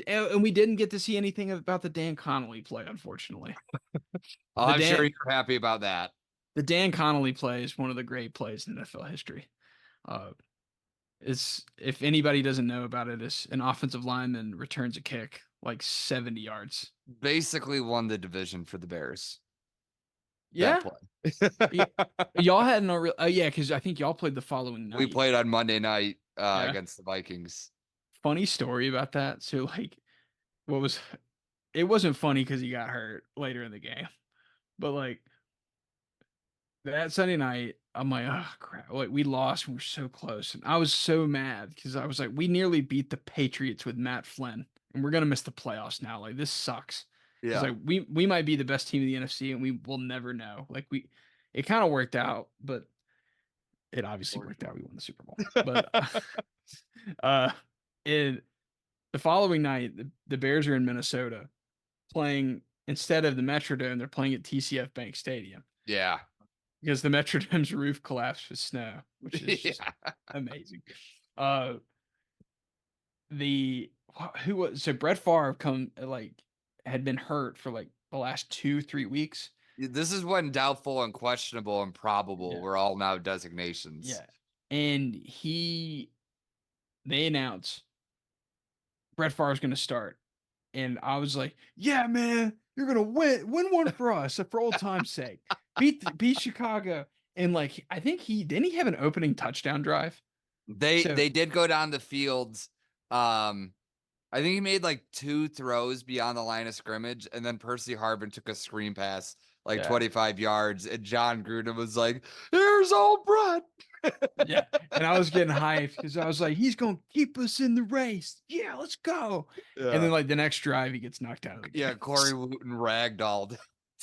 and we didn't get to see anything about the Dan Connolly play, unfortunately. Oh, The I'm sure Dan you're happy about that. the Dan Connolly play is one of the great plays in NFL history. Uh, it's if anybody doesn't know about it, it's an offensive lineman returns a kick like 70 yards. Basically won the division for the Bears. That Yeah, play. y'all had no real. Yeah, because I think y'all played the following We night. played on Monday night Yeah, against the Vikings. funny story about that. So like, what was it wasn't funny because he got hurt later in the game, but like that Sunday night, I'm like, oh crap! Like we lost, and we're so close, and I was so mad because I was like, we nearly beat the Patriots with Matt Flynn, and we're gonna miss the playoffs now. Like this sucks. Because Yeah. like we might be the best team in the NFC, and we will never know. Like it kind of worked out, but it obviously worked out. Unfortunately. We won the Super Bowl, but uh, in the following night, the Bears are in Minnesota playing instead of the Metrodome. They're playing at TCF Bank Stadium Yeah. because the Metrodome's roof collapsed with snow, which is just Yeah. amazing. Uh, the who was so Brett Favre had been hurt for like the last 2-3 weeks. This is when doubtful and questionable and probable Yeah, were all now designations. yeah, and they announce Brett Favre's going to start, and I was like, yeah, man, you're gonna win one for us for old time's sake, beat Chicago, and like I think he didn't he have an opening touchdown drive. So They did go down the fields. I think he made like 2 throws beyond the line of scrimmage, and then Percy Harvin took a screen pass like yeah, 25 yards, and John Gruden was like, "Here's old Brett." yeah, and I was getting hyped because I was like, he's gonna keep us in the race. Yeah, let's go. And then Yeah. like the next drive, he gets knocked out of the game. Yeah, Corey Wooten ragdolled.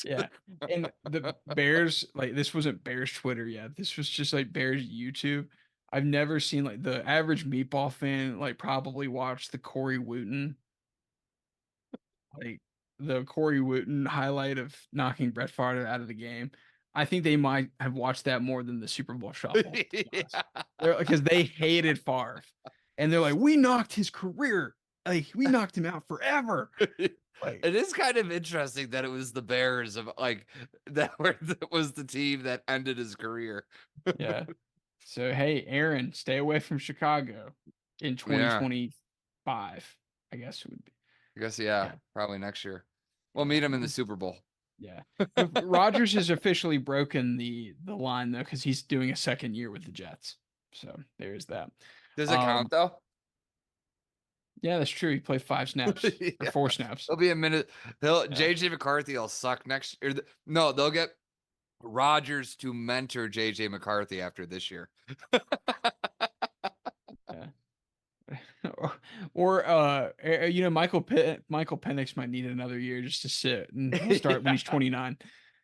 Yeah. And the Bears, like this wasn't Bears Twitter yet. This was just like Bears YouTube. I've never seen like the average meatball fan like probably watched the Corey Wooten, like the Corey Wooten highlight of knocking Brett Favre out of the game. I think they might have watched that more than the Super Bowl shuffle, to be honest. Yeah. Because they hated Favre. And they're like, we knocked his career. Like we knocked him out forever. Like It is kind of interesting that it was the Bears of like that was the team that ended his career. yeah. So hey, Aaron, stay away from Chicago in Yeah. 2025. I guess it would be. I guess yeah, Yeah, probably next year. We'll yeah, meet him in the Super Bowl. yeah. But Rodgers has officially broken the line though, because he's doing a second year with the Jets. So there's that. Does it count Um, though? yeah, that's true. He played 5 snaps or Yeah. 4 snaps. There'll be a minute. Yeah, JJ McCarthy will suck next year. No, they'll get Rodgers to mentor JJ McCarthy after this year. yeah. Michael Penix might need another year just to sit and start when he's Yeah. 29.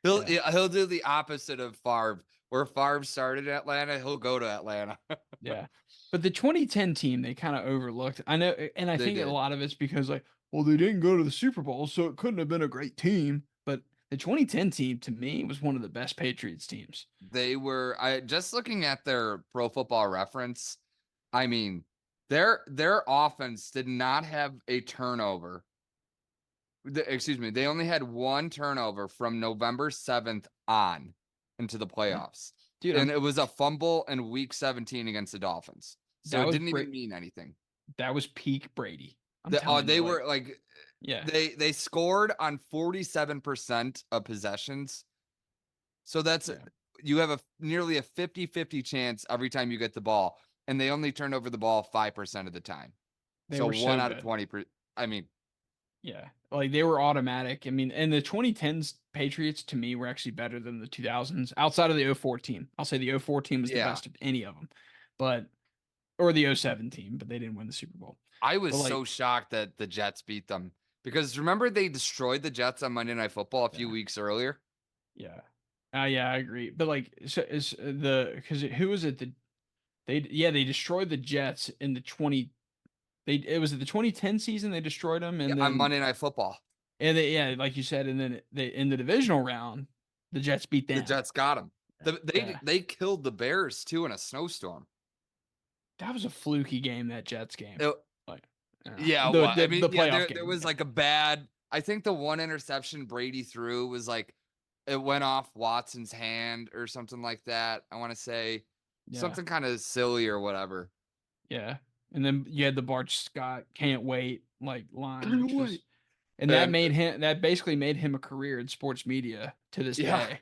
He'll Yeah. yeah, he'll do the opposite of Favre. Where Favre started in Atlanta, he'll go to Atlanta. Yeah. But the 2010 team, they kind of overlooked. I know, and I They think a did. lot of it's because, like, well, they didn't go to the Super Bowl, so it couldn't have been a great team. But the 2010 team, to me, was one of the best Patriots teams. They were I just looking at their Pro Football Reference. I mean, their offense did not have a turnover. Excuse me, they only had 1 turnover from November 7th on into the Yeah. playoffs. Dude, And it was a fumble in week 17 against the Dolphins. So that it was didn't even mean anything. that was peak Brady. I'm telling They you, like, were like yeah, they scored on 47% of possessions. So that's yeah, you have a nearly a 50-50 chance every time you get the ball, and they only turn over the ball 5% of the time. they So were 1 so out of good. 20 I mean, Yeah, like they were automatic. I mean, and the 2010s Patriots to me were actually better than the 2000s outside of the 04 team. I'll say the 04 team was the yeah. best of any of them, but or the 07 team, but they didn't win the Super Bowl. I was But like, so shocked that the Jets beat them because remember they destroyed the Jets on Monday Night Football a few yeah, weeks earlier? yeah, yeah, I agree. But like, so is because who was it that they destroyed the Jets in the 20 they it was the 2010 season they destroyed them Yeah, and on then Monday Night Football. yeah, like you said, and then they in the divisional round the Jets beat The them. Jets got them. Yeah, They killed the Bears too in a snowstorm. that was a fluky game. That Jets game, It, like, yeah, yeah, well, I mean, the yeah, playoff there game. was Yeah, like a bad. I think the one interception Brady threw was like it went off Watson's hand or something like that. I want to say yeah, something kind of silly or whatever. yeah. And then you had the Bart Scott can't wait like line, Can't which was wait. and And that basically made him a career in sports media to this yeah, day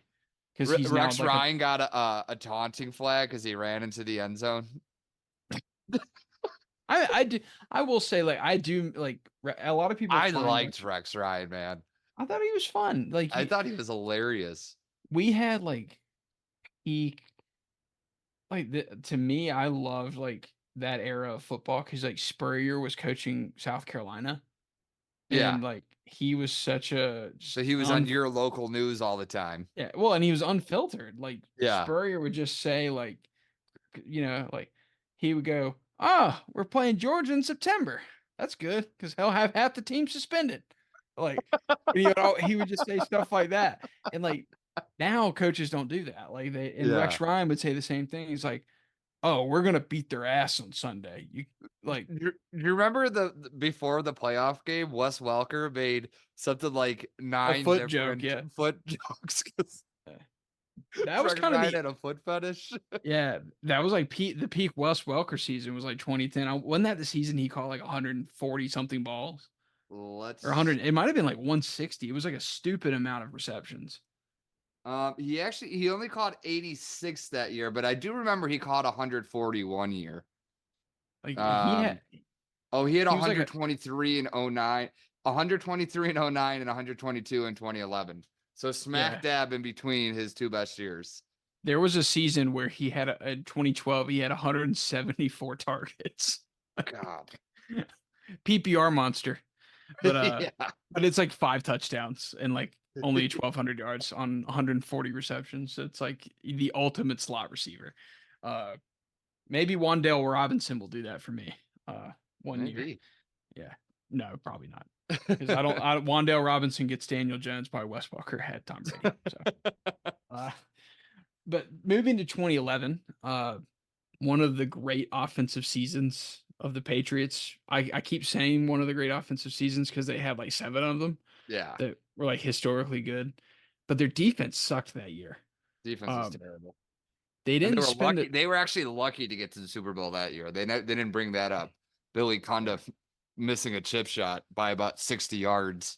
because he's now Rex like a Ryan got a taunting flag because he ran into the end zone. I do I will say like I do like a lot of people I find like liked Rex Ryan, man. I thought he was fun. Like I thought he was hilarious. we had like he to me I loved like that era of football because like Spurrier was coaching South Carolina Yeah. and like he was such a So just he was on your local news all the time. yeah, well, and he was unfiltered. Like Yeah. Spurrier would just say like he would go, "Oh, we're playing Georgia in September. That's good because he'll have half the team suspended." Like, he would just say stuff like that, and like now coaches don't do that. Like and Yeah. Rex Ryan would say the same thing. He's like, "Oh, we're gonna beat their ass on Sunday." You like You remember before the playoff game, Wes Welker made something like a 9 foot joke, different yeah. foot jokes because Uh, That was Rex kind of Ryan the had a foot fetish. Yeah, that was like the peak Wes Welker season was like 2010. Wasn't that the season he caught like 140 something balls or Let's 100? It might have been like 160. It was like a stupid amount of receptions. he only caught 86 that year, but I do remember he caught 141 year. Like Um oh, he had he was like 123 in 09, 123 in 09 and 122 in 2011. So smack yeah. dab in between his 2 best years. There was a season where he had in 2012 he had 174 targets. God. PPR monster. But Yeah. but it's like 5 touchdowns and like only 1,200 yards on 140 receptions. So it's like the ultimate slot receiver. Uh, Maybe Wandale Robinson will do that for me. One year. Maybe. Yeah. No, probably not. Because Wandale Robinson gets Daniel Jones by Wes Walker had Tom Brady. So, uh, but moving to 2011, one of the great offensive seasons of the Patriots. I keep saying one of the great offensive seasons because they had like 7 of them Yeah. that were like historically good, but their defense sucked that year. Defense was Um, terrible. they And they didn't were spend lucky. it. They were actually lucky to get to the Super Bowl that year. They didn't bring that up. Billy Yeah. Cundiff missing a chip shot by about 60 yards.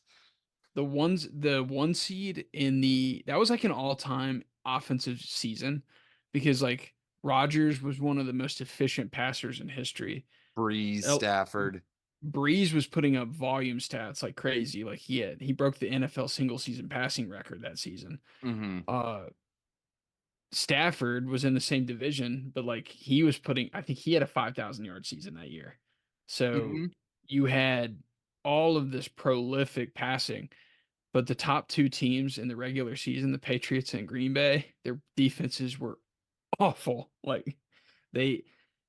The one seed in that was like an all-time offensive season because like Rodgers was one of the most efficient passers in history. Breeze, El- Stafford. Breeze was putting up volume stats like crazy. Like he broke the NFL single season passing record that season. Mm-hmm. Uh Stafford was in the same division, but like he was I think he had a 5,000-yard season that year. So Mm-hmm. you had all of this prolific passing. But the top 2 teams in the regular season, the Patriots and Green Bay, their defenses were awful. Like they,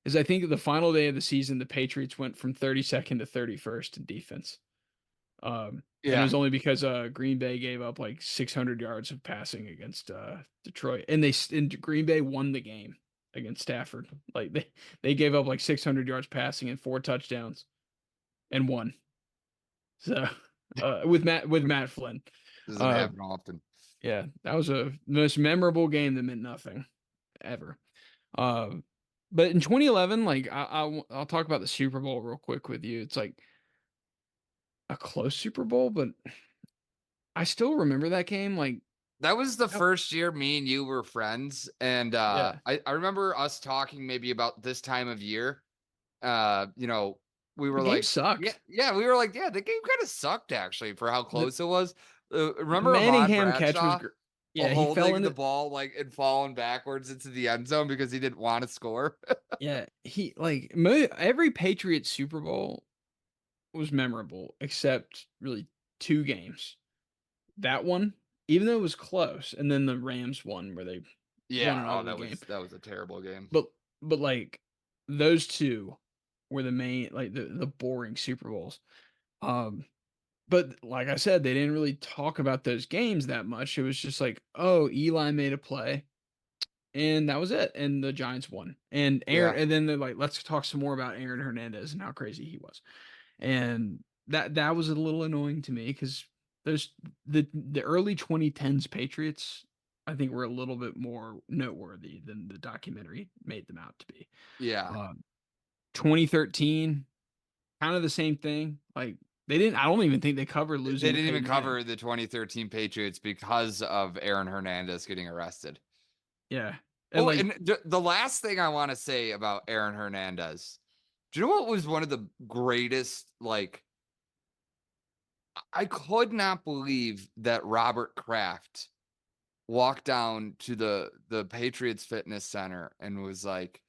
as I think the final day of the season, the Patriots went from 32nd to 31st in defense. And it Yeah. was only because Green Bay gave up like 600 yards of passing against Detroit, and Green Bay won the game against Stafford. Like they gave up like 600 yards passing and 4 touchdowns and won. So with Matt Flynn. Doesn't Uh, happen often. Yeah, that was a most memorable game that meant nothing ever. Uh, but in 2011, like I'll talk about the Super Bowl real quick with you. It's like a close Super Bowl, but I still remember that game. Like, That was the oh, first year me and you were friends. And yeah, I remember us talking maybe about this time of year. You know, we the were game like, yeah, sucked. yeah, we were like, yeah, the game kind of sucked actually for how The close it was. the Remember Ahmad Manningham catch was Bradshaw great. Yeah, he fell holding in the it. ball like and falling backwards into the end zone because he didn't want to score? Yeah, he like every Patriots Super Bowl was memorable except really 2 games. That one, even though it was close, and then the Rams one where they won Yeah. an Oh, ugly game. that was a terrible game. But like those 2 were the main like the boring Super Bowls. Um but like I said, they didn't really talk about those games that much. It was just like, oh, Eli made a play and that was it. And the Giants won. Yeah. And then they're like, let's talk some more about Aaron Hernandez and how crazy he was. And that was a little annoying to me because there's the early 2010s Patriots, I think, were a little bit more noteworthy than the documentary made them out to be. Yeah. 2013, kind of the same thing. Like they didn't. I don't even think they covered They losing to didn't even Peyton Manning. cover the 2013 Patriots because of Aaron Hernandez getting arrested. Yeah, and Oh, like and the last thing I want to say about Aaron Hernandez, do you know what was one of the greatest? Like, I could not believe that Robert Kraft walked down to the Patriots Fitness Center and was like,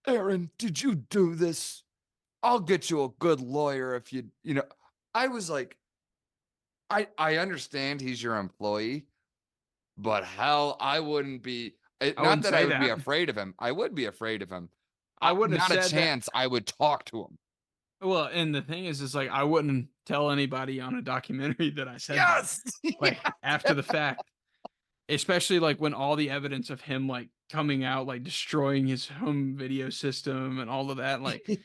"Aaron, did you do this? I'll get you a good lawyer if you know." I was like, I understand he's your employee, but hell, I wouldn't be. I Not wouldn't that I say would be that. afraid of him. I would be afraid of him. I wouldn't have Not a said that. chance I would talk to him. Well, and the thing is like, I wouldn't tell anybody on a documentary that I said that, Yes. like, after the fact, especially, like, when all the evidence of him, like, coming out, like, destroying his home video system and all of that, like, Yeah.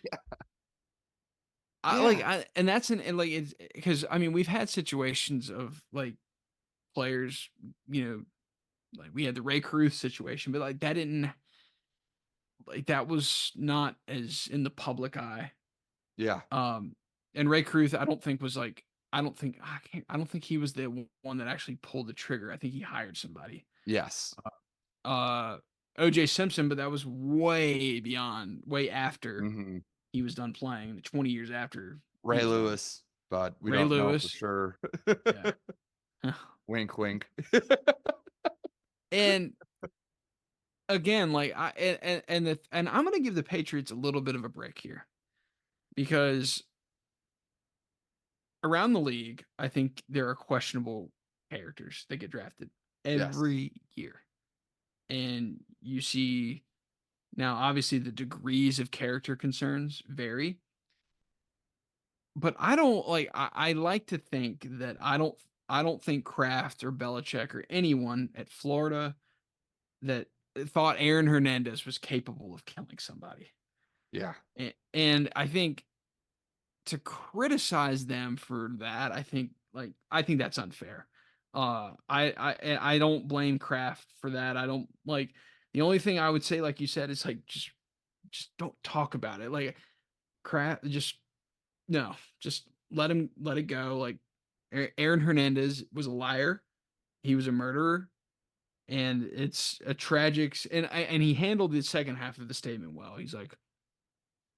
I and that's an and, like, it's because I mean, we've had situations of, like, players, you know, like, we had the Ray Caruth situation, but, like, that didn't like, that was not as in the public eye. Yeah. Um, and Ray Caruth, I don't think was like I don't think he was the one that actually pulled the trigger. I think he hired somebody. Yes. Uh, OJ Simpson, but that was way after Mhm. he was done playing, 20 years after he Ray was done. Lewis, but we Ray don't know for Lewis, sure. yeah. Wink, wink. And again, like and I'm gonna give the Patriots a little bit of a break here because around the league, I think there are questionable characters that get drafted Yes. every year. And you see now, obviously, the degrees of character concerns vary, but I don't like, I like to think that I don't think Kraft or Belichick or anyone at Florida that thought Aaron Hernandez was capable of killing somebody. Yeah. And I think to criticize them for that, I think that's unfair. I don't blame Kraft for that. I don't like the only thing I would say, like you said, is like just don't talk about it. Like Kraft, just no, just let it go. Like Aaron Hernandez was a liar. He was a murderer, and it's a tragic. And he handled the second half of the statement well. He's like,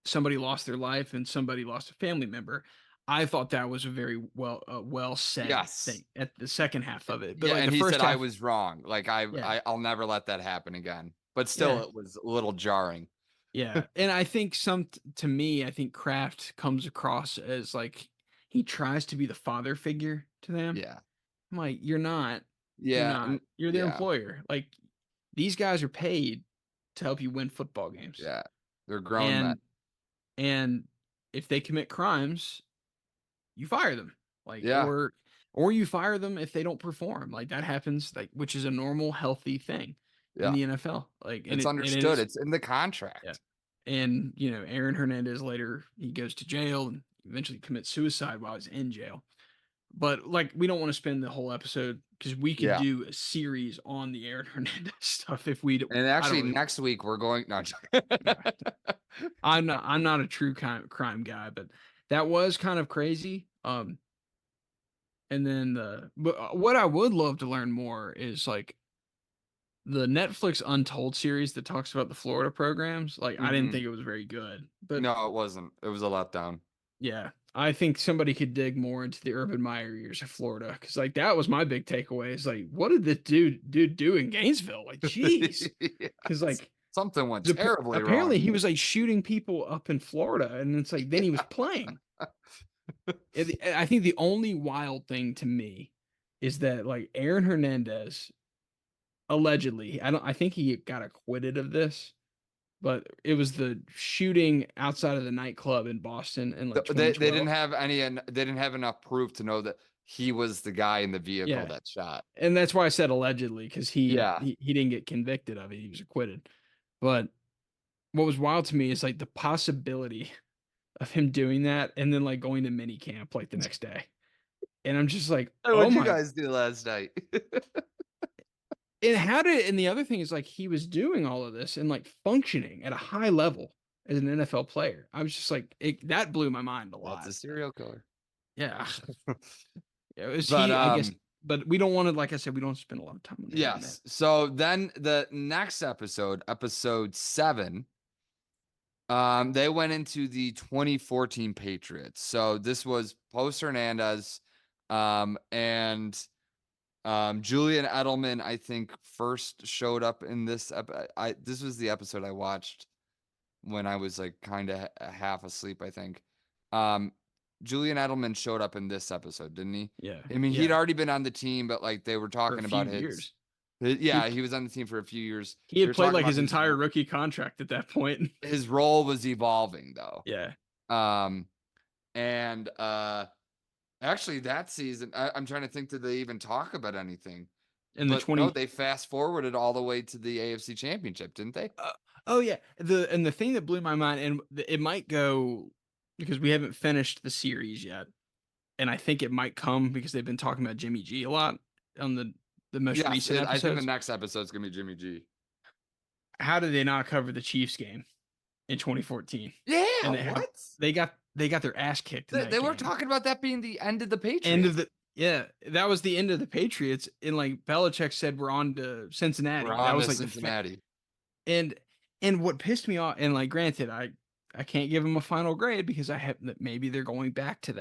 somebody lost their life and somebody lost a family member. I thought that was a very well said Yes. thing at the second half of it. But Yeah, like and the he said first I half, was wrong. Like yeah, I'll never let that happen again. But still yeah, it was a little jarring. yeah. And I think to me, I think Kraft comes across as like he tries to be the father figure to them. Yeah. I'm like, you're not, you're Yeah, not. and You're their yeah. employer. Like these guys are paid to help you win football games. Yeah. They're grown men. And and if they commit crimes, you fire them, like, Yeah. or you fire them if they don't perform, like, that happens, like, which is a normal, healthy thing in Yeah. the NFL, like, It's and it understood. is It's in the yeah, contract. and, you know, Aaron Hernandez later, he goes to jail and eventually commits suicide while he's in jail, but, like, we don't wanna spend the whole episode because we could Yeah. do a series on the Aaron Hernandez stuff if we And I don't actually really next week we're going no, yeah, I'm not a true crime guy, but that was kind of crazy, and then what I would love to learn more is like the Netflix Untold series that talks about the Florida programs. Like I didn't Mhm. think it was very good, but No, it wasn't. It was a letdown. yeah, I think somebody could dig more into the Urban Meyer years of Florida because like that was my big takeaway. Is like what did this dude do in Gainesville? Like jeez, because Yes. like Something went terribly apparently wrong. he was like shooting people up in Florida, and it's like then he was playing. I think the only wild thing to me is that like Aaron Hernandez allegedly, I think he got acquitted of this, but it was the shooting outside of the nightclub in Boston in like They didn't 2012. have they didn't have enough proof to know that he was the guy in the vehicle Yeah, that shot. and that's why I said allegedly because Yeah. he didn't get convicted of it, he was acquitted. But what was wild to me is like the possibility of him doing that and then like going to mini camp like the next day. And I'm just like, Hey, "Oh what'd you my." guys do last night? And the other thing is like he was doing all of this and like functioning at a high level as an NFL player. I was just like that blew my mind a That's a lot. serial killer. Yeah. It was But, I guess, but we don't wanna like I said, we don't spend a lot of time on him in that. yes. So then the next episode, episode 7, they went into the 2014 Patriots. So this was post Hernandez, and Julian Edelman, I think, first showed up in this. This was the episode I watched when I was like kind of half asleep, I think. Um, Julian Edelman showed up in this episode, didn't he? Yeah, I mean, he'd yeah, already been on the team, but like they were for a talking few about his years. Yeah, he was on the team for a few years. He They had were played talking like about his entire rookie contract at that point. his role was evolving though. Yeah. Um, and actually that season, I'm trying to think, did they even talk about anything? In the But no, 20 they fast forwarded all the way to the AFC Championship, didn't they? oh yeah, the thing that blew my mind, and it might go because we haven't finished the series yet, and I think it might come because they've been talking about Jimmy G a lot on the most Yes, recent I think the episodes. next episode's gonna be Jimmy G. How did they not cover the Chiefs game in 2014? Yeah, And what? they got their ass kicked in that They were game. talking about that being the end of the End of Patriots. the Yeah, that was the end of the Patriots. And like Belichick said, we're on to We're Cincinnati. That on was to like Cincinnati. and what pissed me off, and like granted, I can't give them a final grade because I have that maybe they're going back to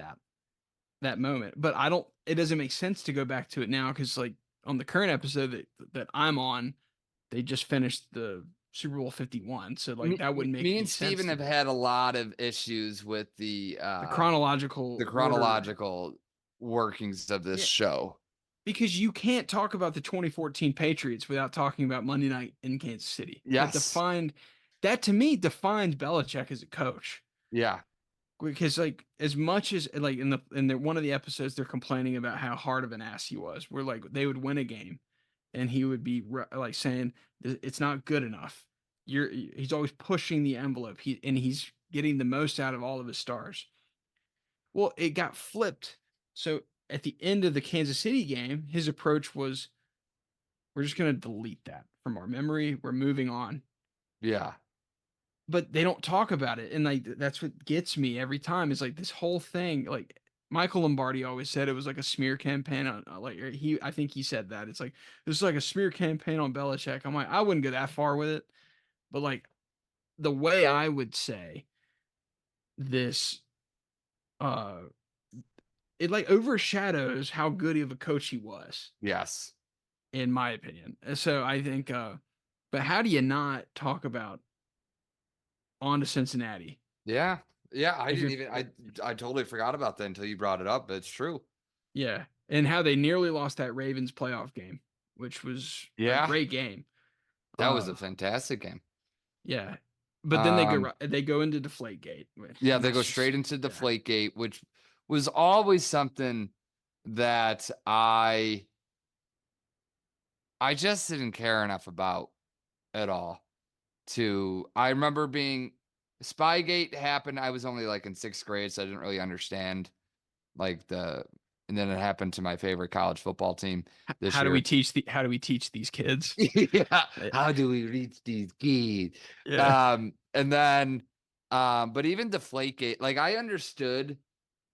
that moment, but I don't. It doesn't make sense to go back to it now because like on the current episode that I'm on, they just finished the Super Bowl 51, so like that wouldn't make Me any and sense Steven to have do had a lot of issues with the the chronological order. chronological workings of this Yeah, show. because you can't talk about the 2014 Patriots without talking about Monday night in Kansas City. Yes. That to me defines Belichick as a coach. Yeah. Because like as much as like in the one of the episodes they're complaining about how hard of an ass he was. Where like they would win a game and he would be like saying it's not good enough. He's always pushing the envelope. He's getting the most out of all of his stars. Well, it got flipped. So at the end of the Kansas City game, his approach was we're just going to delete that from our memory. We're moving on. Yeah. But they don't talk about it, and like that's what gets me every time. Is like this whole thing. Like Michael Lombardi always said, it was like a smear campaign on like I think he said that it's like this is like a smear campaign on Belichick. I'm like I wouldn't go that far with it, but like the way I would say this, uh, it like overshadows how good of a coach he was, Yes. in my opinion. So I think, but how do you not talk about on to Cincinnati Yeah. Yeah. I if didn't you're even I totally forgot about that until you brought it up, but it's true. Yeah, and how they nearly lost that Ravens playoff game, which was a Yeah. great game. That was a Uh, fantastic game. yeah, but then Um, they go into Deflategate, yeah, and they go that's straight just into yeah, Deflategate, which was always something that I just didn't care enough about at all. I remember being Spygate happened. I was only like in 6th grade, so I didn't really understand like and then it happened to my favorite college football team this year. how do we teach these kids? Yeah. Eh, How do we reach these kids? Yeah, And then, but even Deflategate, like I understood,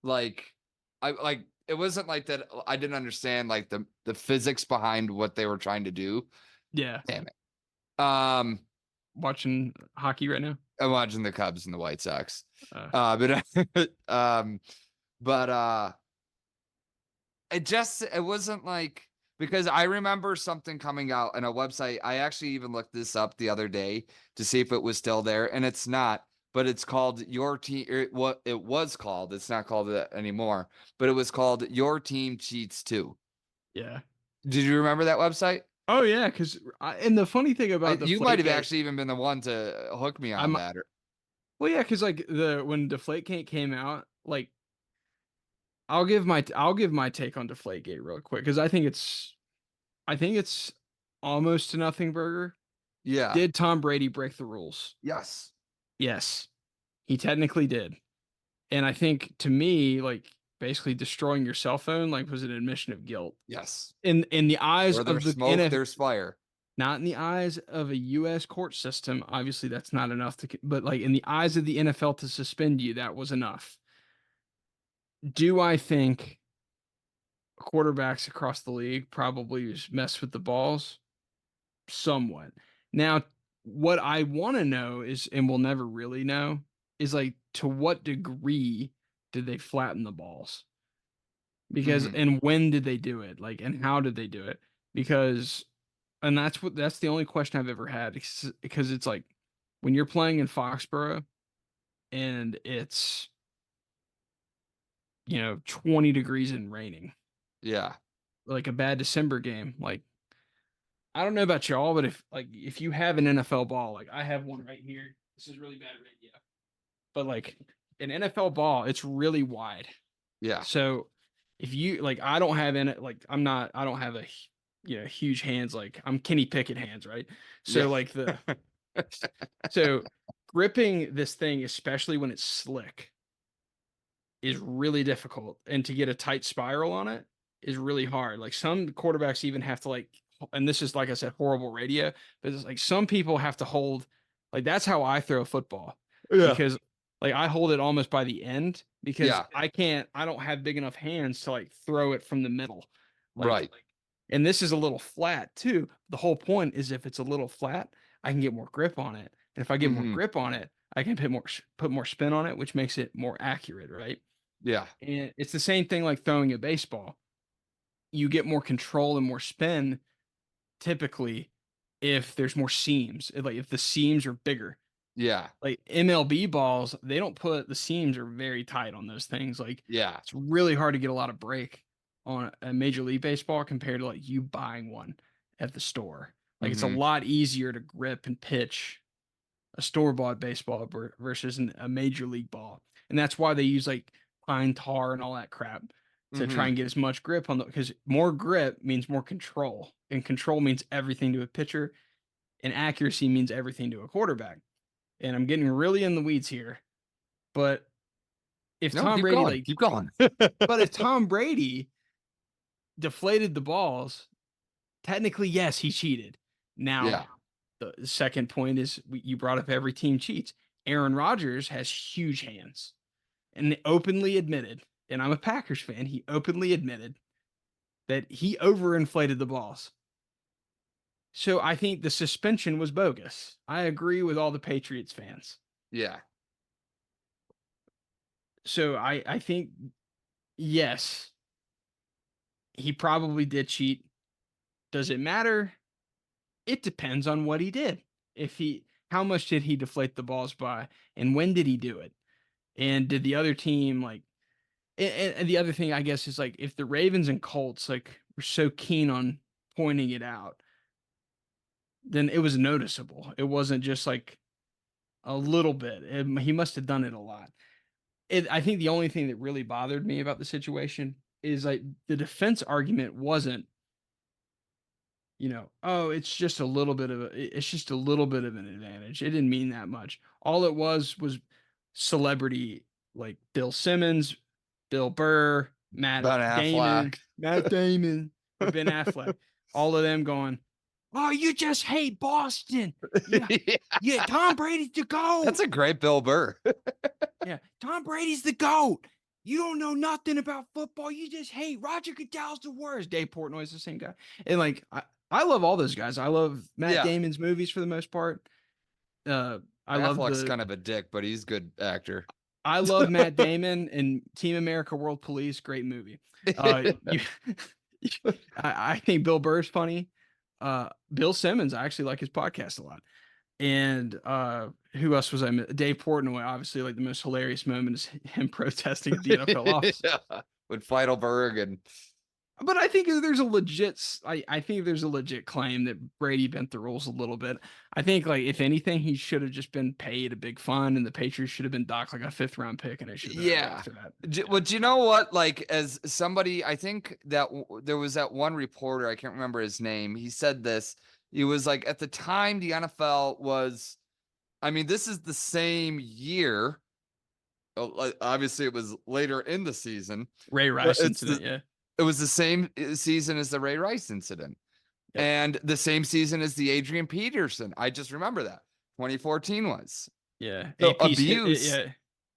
like it wasn't like that. I didn't understand like the physics behind what they were trying to do. yeah. Damn it. Watching hockey right now. I'm watching the Cubs and the White Sox. Uh, But but it wasn't like, because I remember something coming out on a website. I actually even looked this up the other day to see if it was still there, and it's not. But it's called Your Team. What it was called. It's not called that anymore. But it was called Your Team Cheats Too. yeah. Did you remember that website? Oh yeah, because and the funny thing about You might have Deflategate, actually even been the one to hook me on I'm that. well yeah, because like the when Deflategate came out, like I'll give my take on Deflategate real quick because I think it's almost a nothing burger. Yeah. Did Tom Brady break the rules? Yes. Yes, he technically did. And I think to me, like basically destroying your cell phone, like was an admission of guilt Yes. in the eyes Where of there's the smoke, NF, there's fire. not in the eyes of a U.S. court system. Obviously, that's not enough but like in the eyes of the NFL to suspend you, that was enough. Do I think quarterbacks across the league probably mess with the balls? Somewhat. Now, what I want to know is, and we'll never really know, is like to what degree did they flatten the balls? Because Mhm. and when did they do it? Like, and how did they do it? Because, and that's the only question I've ever had because it's like when you're playing in Foxborough and it's 20 degrees and raining, Yeah. like a bad December game, like I don't know about y'all, but if you have an NFL ball, like I have one right here. This is really bad radio. But like an NFL ball, it's really wide. Yeah. So if you like, I don't have in it like I don't have huge hands like I'm Kenny Pickett hands, right? Yeah. So like so gripping this thing, especially when it's slick, is really difficult, and to get a tight spiral on it is really hard. Like some quarterbacks even have to and this is like I said, horrible radio, but it's like some people have to hold, like that's how I throw a football Yeah. because like I hold it almost by the end because Yeah. I don't have big enough hands to like throw it from the middle. Like, Right. and this is a little flat too. The whole point is if it's a little flat, I can get more grip on it. And if I get more Hmm. grip on it, I can put more spin on it, which makes it more accurate, right? Yeah. And it's the same thing like throwing a baseball. You get more control and more spin typically if there's more seams. Like if the seams are bigger. Yeah. Like MLB balls, they don't put the seams are very tight on those things. Like Yeah. it's really hard to get a lot of break on a major league baseball compared to like you buying one at the store. Like it's a Hmm. lot easier to grip and pitch a store bought baseball versus a major league ball. And that's why they use like pine tar and all that crap to try Hmm. and get as much grip on because more grip means more control, and control means everything to a pitcher, and accuracy means everything to a quarterback. And I'm getting really in the weeds here, but if No, Tom keep Brady going. like, Keep going. but if Tom Brady deflated the balls, technically yes, he cheated. Yeah. Now, the second point is you brought up every team cheats. Aaron Rodgers has huge hands and openly admitted, and I'm a Packers fan, he openly admitted that he overinflated the balls. So I think the suspension was bogus. I agree with all the Patriots fans. Yeah. So I think yes, he probably did cheat. Does it matter? It depends on what he did. If he How much did he deflate the balls by and when did he do it? And did the other team like and the other thing I guess is like if the Ravens and Colts like were so keen on pointing it out, then it was noticeable. It wasn't just like a little bit. He must have done it a lot. I think the only thing that really bothered me about the situation is like the defense argument wasn't, oh, it's just a little bit of an advantage. It didn't mean that much. All it was celebrity like Bill Simmons, Bill Burr, Ben Affleck. Matt Damon, or Ben Affleck. All of them going, "Oh, you just hate Boston." Yeah. Yeah. Yeah, Tom Brady's the That's GOAT. a great Bill Burr. Yeah, Tom Brady's the GOAT. You don't know nothing about football. You just hate Roger Goodell's the worst. Dave Portnoy's the same guy. And like I love all those guys. I love Matt Yeah. Damon's movies for the most part. I love Affleck's kind of a dick, but he's a good actor. I love Matt Damon and Team America World Police. Great movie. You, I think Bill Burr's funny. Bill Simmons, I actually like his podcast a lot. And who else was I? Dave Portnoy, obviously, like the most hilarious moment is him protesting at the NFL office. Yeah. With Feidelberg and But I think there's a I think there's a legit claim that Brady bent the rules a little bit. I think like if anything, he should have just been paid a big fine, and the Patriots should have been docked like a 5th-round pick, and it should have been over yeah. after that. Well, do you know what? Like, as somebody, I think that there was that one reporter, I can't remember his name. He said this. He was like, at the time, the NFL was, I mean, this is the same year. Obviously, it was later in the season, Ray but Rice incident, yeah. it was the same season as the Ray Rice incident. Yep. And the same season as the Adrian Peterson. I just remember that 2014 was. Yeah. So AP's abuse yeah.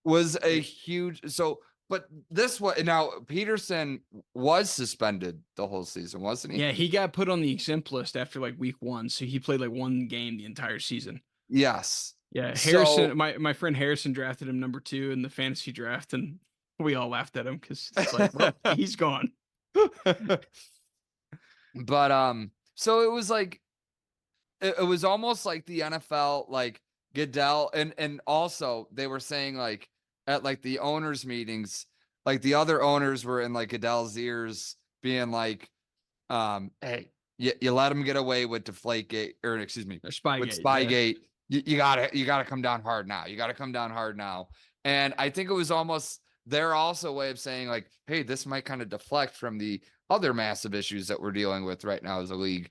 was a huge. So, but this was now Peterson was suspended the whole season, wasn't he? Yeah, he got put on the exempt list after like week 1, so he played like one game the entire season. Yes. Yeah, So, Harrison, my friend Harrison drafted him number 2 in the fantasy draft, and we all laughed at him because it's like, well, he's gone. but so it was like it was almost like the NFL, like Goodell, and also they were saying like at like the owners' meetings, like the other owners were in like Goodell's ears, being like, hey, You let them get away with Deflategate, or excuse me, Or with Spygate, yeah. Spygate. You gotta come down hard now. You gotta come down hard now. And I think it was almost their also way of saying like, hey, this might kind of deflect from the other massive issues that we're dealing with right now as a league.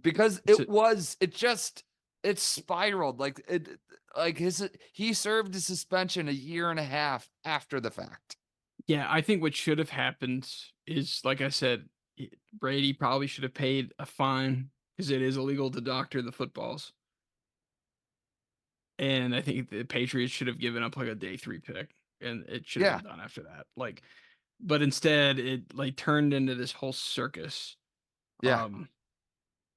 Because It's a, it spiraled like he served a suspension a year and a half after the fact. yeah, I think what should have happened is, like I said, Brady probably should have paid a fine because it is illegal to doctor the footballs. And I think the Patriots should have given up like a day 3 pick, and it should have Yeah, been done after that. Like, but instead it like turned into this whole circus. yeah,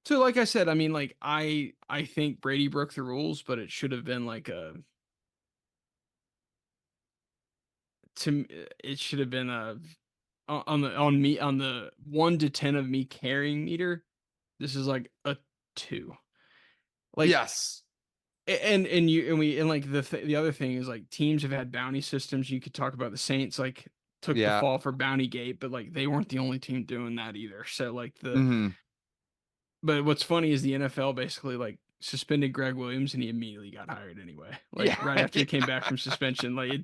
So like I said, I mean, like I think Brady broke the rules, but it should have been like a it should have been a on the 1 to 10 of me caring meter. This is like a 2. Like yes, and like the other thing is like teams have had bounty systems. You could talk about the Saints like took the yeah. fall for bounty gate, but like they weren't the only team doing that either. So like Hmm. but what's funny is the NFL basically like suspended Greg Williams and he immediately got hired anyway. Like Yeah, right after he came back yeah. from suspension, like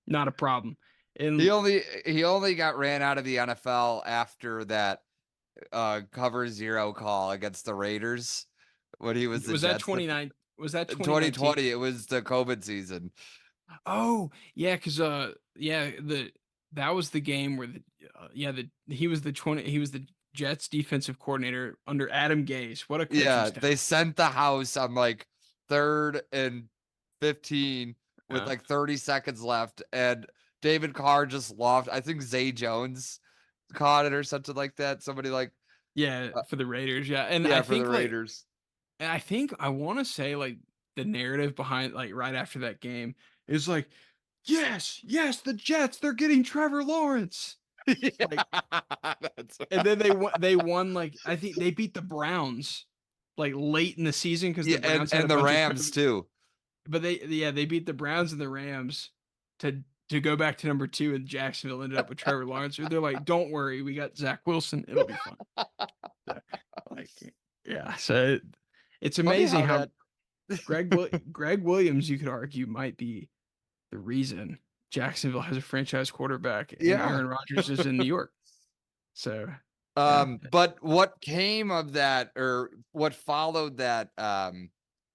not a problem. He And only he only got ran out of the NFL after that cover zero call against the Raiders when he was the was that Jets. 29 was that 2019? 2020, it was the COVID season. Oh, yeah, cuz yeah, the that was the game where the he was the Jets defensive coordinator under Adam Gase. What a coaching Yeah, staff. they sent the house on like 3rd and 15 with Uh, like 30 seconds left, and David Carr just lost. I think Zay Jones caught it or something like that. Somebody like, yeah, uh, for the Raiders, yeah. And yeah, for the Raiders. I think I want to say like the narrative behind like right after that game is like, yes, yes, the Jets, they're getting Trevor Lawrence. Yeah, Like, that's and then they won like I think they beat the Browns like late in the season because yeah, the Browns had a and the bunch of Rams too. but they beat the Browns and the Rams to go back to number 2 and Jacksonville ended up with Trevor Lawrence. They're like, don't worry, we got Zach Wilson, it'll be fun. So, like, yeah, so it's Funny amazing how how that. Greg Williams, you could argue, might be the reason Jacksonville has a franchise quarterback and Yeah. Aaron Rodgers is in New York. So, yeah. But what came of that, or what followed that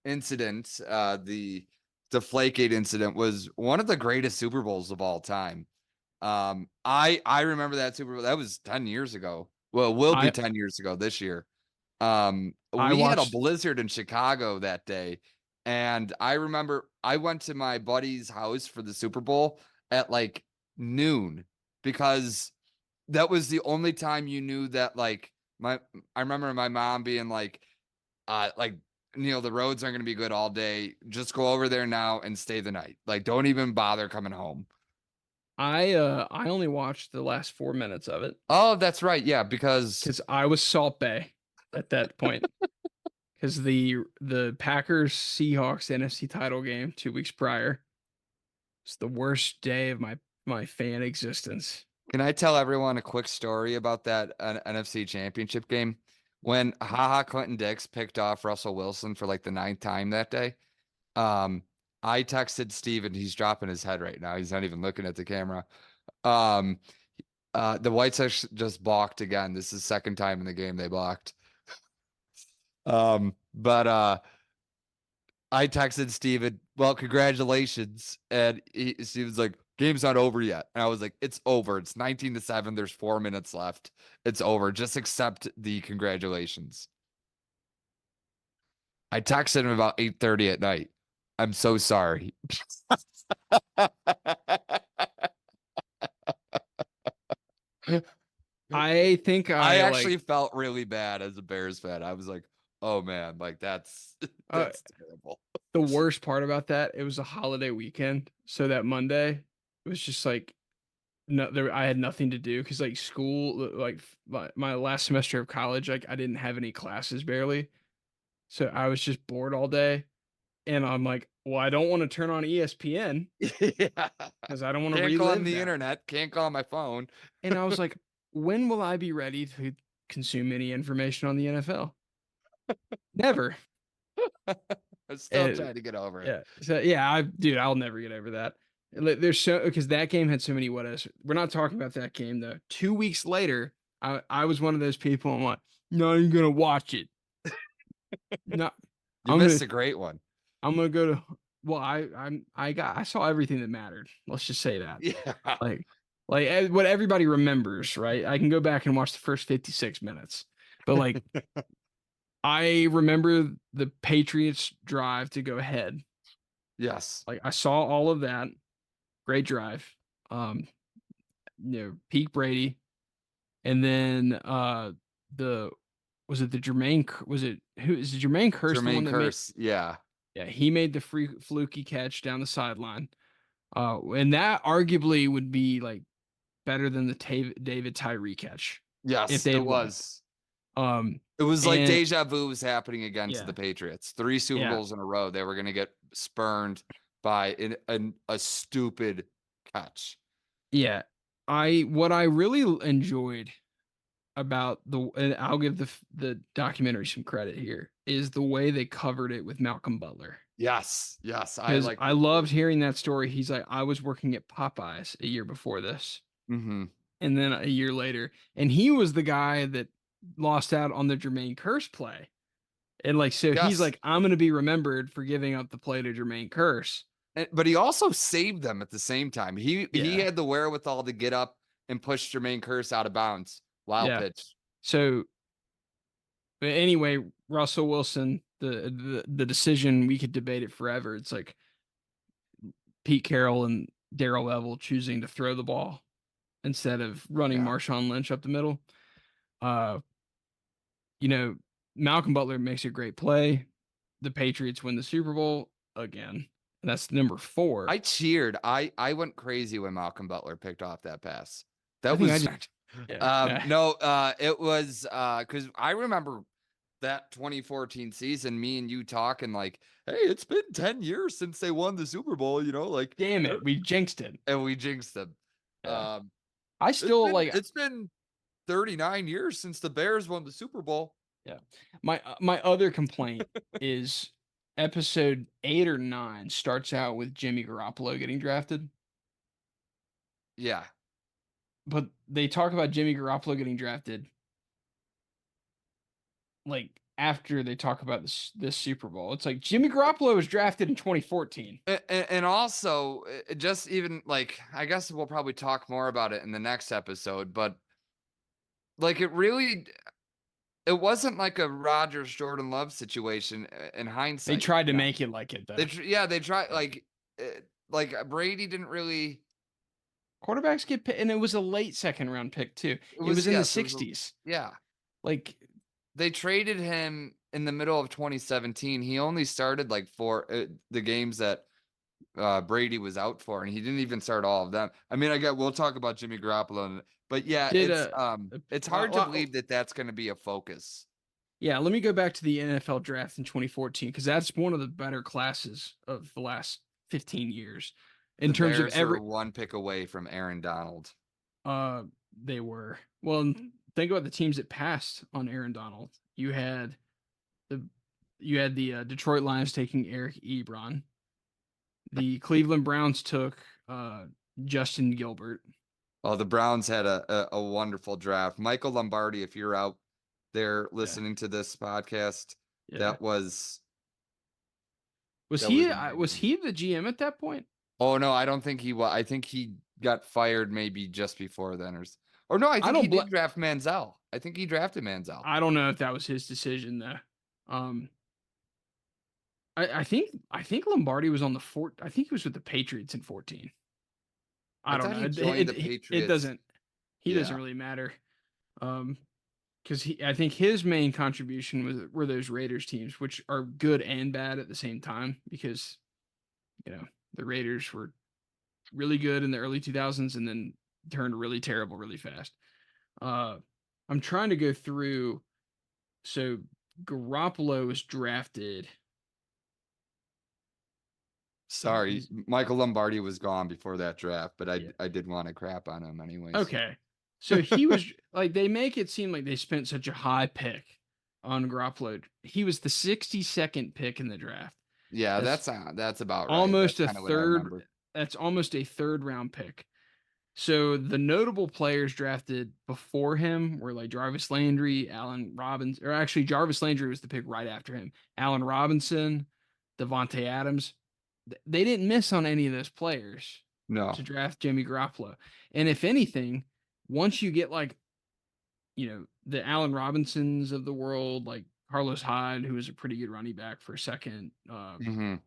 incident, the Deflategate incident, was one of the greatest Super Bowls of all time. I remember that Super Bowl. That was 10 years ago. Well, it will be I 10 years ago this year. I We had a watched blizzard in Chicago that day, and I remember I went to my buddy's house for the Super Bowl at like noon because that was the only time you knew that I remember my mom being like the roads aren't going to be good all day. Just go over there now and stay the night. Like, don't even bother coming home. I only watched the last 4 minutes of it Oh, that's right. Yeah, because because I was Salt Bay at that point. Because the Packers Seahawks NFC title game 2 weeks prior was the worst day of my fan existence. can I tell everyone a quick story about that NFC Championship game when Haha Clinton Dix picked off Russell Wilson for like the 9th time that day? Um, I texted Steven, he's dropping his head right now. He's not even looking at the camera. Um, the White Sox just balked again. This is the second time in the game they balked. But I texted Steven, well, congratulations. And Steven's like, game's not over yet. And I was like, it's over. It's 19-7. There's 4 minutes left. It's over. Just accept the congratulations. I texted him about 8:30 at night. I'm so sorry. I think I I actually like felt really bad as a Bears fan. I was like, oh man, like that's uh, that's terrible. the worst part about that. It was a holiday weekend, so that Monday it was just like no, there I had nothing to do because like school, like my last semester of college, like I didn't have any classes barely, so I was just bored all day, and I'm like, well, I don't want to turn on ESPN Yeah. because I don't want to Can't go on relive the that. internet. Can't call my phone. And I was like, when will I be ready to consume any information on the NFL. Never. I'm still And trying to get over it. yeah, so yeah, I'll never get over that. There's so because that game had so many what ifs. We're not talking about that game though. 2 weeks later, I was one of those people. I'm like, no, I'm gonna watch it. No, You I'm gonna missed a great one. I'm gonna go to. Well, I saw everything that mattered. Let's just say that. Yeah. Like what everybody remembers, right? I can go back and watch the first 56 minutes, but like I remember the Patriots drive to go ahead. Yes. Like I saw all of that. Great drive. Um, peak Brady. And then the was it the Jermaine was it who is it Jermaine Curse the one Jermaine that made Curse. Yeah. yeah, he made the free fluky catch down the sideline. And that arguably would be like better than the David Tyree catch if Yes, they it had won. was. Um It was like and deja vu was happening again to yeah, the Patriots. 3 Super yeah, Bowls in a row. They were going to get spurned by a stupid catch. yeah. What I really enjoyed about and I'll give the documentary some credit here, is the way they covered it with Malcolm Butler. Yes. Yes. I Because like I it too. loved hearing that story. He's like, I was working at Popeyes a year before this, Mm-hmm. and then a year later, and he was the guy that lost out on the Jermaine Curse play. And like, so he's Yes. like, I'm gonna be remembered for giving up the play to Jermaine Curse. But he also saved them at the same time. He Yeah, had the wherewithal to get up and push Jermaine Curse out of bounds. Wild yeah. pitch. So, but anyway, Russell Wilson, the decision, we could debate it forever. It's like Pete Carroll and Darrell Level choosing to throw the ball instead of running Yeah. Marshawn Lynch up the middle. Uh, you know, Malcolm Butler makes a great play. The Patriots win the Super Bowl again. And that's number 4. I cheered. I went crazy when Malcolm Butler picked off that pass. I That think I was just yeah. no, it was because I remember that 2014 season, me and you talking like, hey, it's been 10 years since they won the Super Bowl, like Damn it, we jinxed it. and we jinxed them. Yeah. Um I it's still been like it's been 39 years since the Bears won the Super Bowl. yeah. My other complaint is episode 8 or 9 starts out with Jimmy Garoppolo getting drafted, Yeah. but they talk about Jimmy Garoppolo getting drafted like after they talk about this Super Bowl. It's like Jimmy Garoppolo was drafted in 2014. And also, just even like, I guess we'll probably talk more about it in the next episode, but like it wasn't like a Rodgers Jordan Love situation in They hindsight. tried to make it like it though. They tried like Brady didn't really. Quarterbacks get picked, and it was a late second round pick too. It It was was in the yes, it was 60s. yeah. Like They traded him in the middle of 2017. He only started like the games that Brady was out for, and he didn't even start all of them. I mean, we'll talk about Jimmy Garoppolo, but yeah, did it's hard to believe that that's going to be a focus. yeah, let me go back to the NFL draft in 2014 because that's one of the better classes of the last 15 years in The terms of Bears every are one pick away from Aaron Donald. they were. Well, think about the teams that passed on Aaron Donald. You had the Detroit Lions taking Eric Ebron. The Cleveland Browns took Justin Gilbert. Oh, the Browns had a wonderful draft. Michael Lombardi, if you're out there Yeah. listening to this podcast, Yeah. that was Was that he was amazing. was he the GM at that point? Oh no, I don't think he was. I think he got fired maybe just before then, or no, I think he did draft Manziel. I think he drafted Manziel. I don't know if that was his decision though. I think Lombardi was on the I think he was with the Patriots in 14. I don't thought know. he joined the It Patriots. doesn't. He doesn't Yeah. really matter. Because I think his main contribution were those Raiders teams, which are good and bad at the same time. Because the Raiders were really good in the early 2000s and then turned really terrible really fast. I'm trying to go through. So Garoppolo was drafted. Sorry, Michael Lombardi was gone before that draft, but Yeah. I did want to crap on him anyways. Okay. So he was like, they make it seem like they spent such a high pick on Garoppolo. He was the 62nd pick in the draft. Yeah, That's that's about right. That's almost a kinda what I third. remember. That's almost a third round pick. So the notable players drafted before him were like Jarvis Landry, Allen Robinson, or actually Jarvis Landry was the pick right after him. Allen Robinson, Devontae Adams. They didn't miss on any of those players No. to draft Jimmy Garoppolo. And if anything, once you get like, the Allen Robinsons of the world, like Carlos Hyde, who was a pretty good running back for a second, Mhm.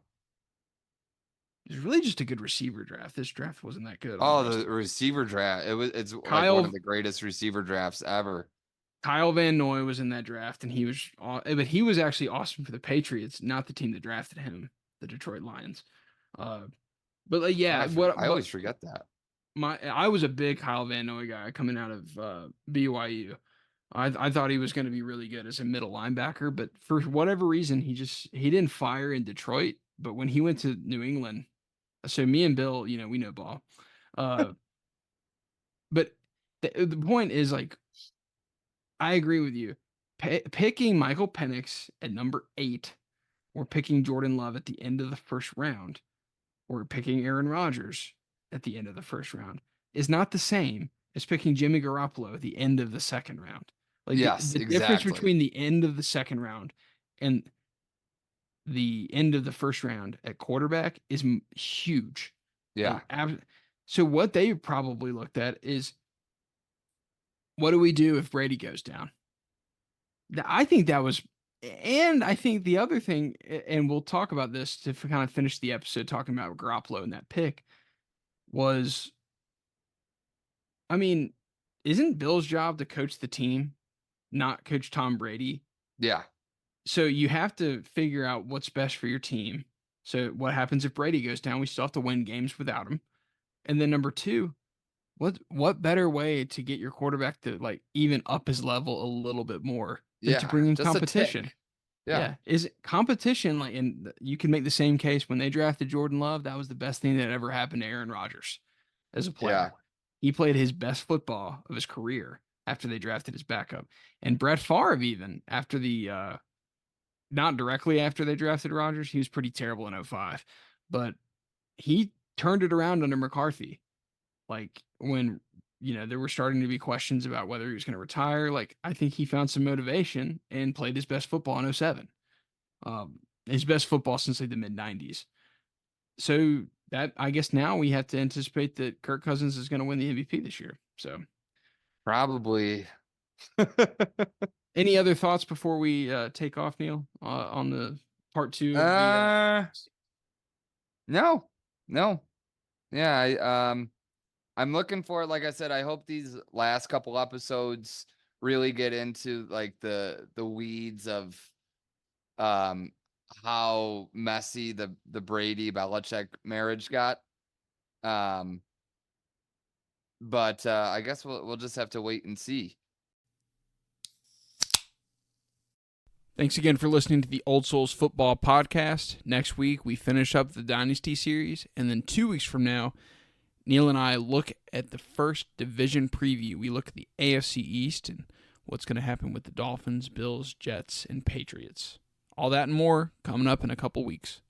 it was really just a good receiver draft. This draft wasn't that good on the Oh, rest the of it. receiver draft. It's like one of Kyle the greatest receiver drafts ever. Kyle Van Noy was in that draft, and but he was actually awesome for the Patriots, not the team that drafted him, the Detroit Lions. Uh, but yeah, I always forget that. I was a big Kyle Van Noy guy coming out of BYU. I thought he was going to be really good as a middle linebacker, but for whatever reason, he didn't fire in Detroit. But when he went to New England, so me and Bill, we know ball. Uh, but the point is, like, I agree with you. Picking Michael Penix at number 8, or picking Jordan Love at the end of the first round, or picking Aaron Rodgers at the end of the first round is not the same as picking Jimmy Garoppolo at the end of the second round. Like Yes, the difference exactly. between the end of the second round and the end of the first round at quarterback is huge. Yeah. Like, so what they probably looked at is, what do we do if Brady goes down? I think that was, and I think the other thing, and we'll talk about this to kind of finish the episode talking about Garoppolo and that pick, was, I mean, isn't Bill's job to coach the team, not coach Tom Brady? Yeah. So you have to figure out what's best for your team. So what happens if Brady goes down? We still have to win games without him. And then number two, what better way to get your quarterback to like even up his level a little bit more than to Yeah. bring in Just a competition? tick. Yeah. Yeah, is competition like, and you can make the same case when they drafted Jordan Love. That was the best thing that ever happened to Aaron Rodgers as a Yeah. player. He played his best football of his career after they drafted his backup. And Brett Favre, even after not directly after they drafted Rodgers, he was pretty terrible in 05, but he turned it around under McCarthy. Like when, there were starting to be questions about whether he was going to retire. Like, I think he found some motivation and played his best football in 07. His best football since like the mid 90s. So that, I guess now we have to anticipate that Kirk Cousins is going to win the MVP this year. So Probably. any other thoughts before we take off, Neil, on the part 2 of the uh no. No. Yeah, I'm looking for it. Like I said, I hope these last couple episodes really get into like the weeds of um how messy the Brady Belichick marriage got. Um but I guess we'll just have to wait and see. Thanks again for listening to the Old Souls Football Podcast. Next week, we finish up the Dynasty series. And then 2 weeks from now, Neil and I look at the first division preview. We look at the AFC East and what's going to happen with the Dolphins, Bills, Jets, and Patriots. All that and more coming up in a couple weeks.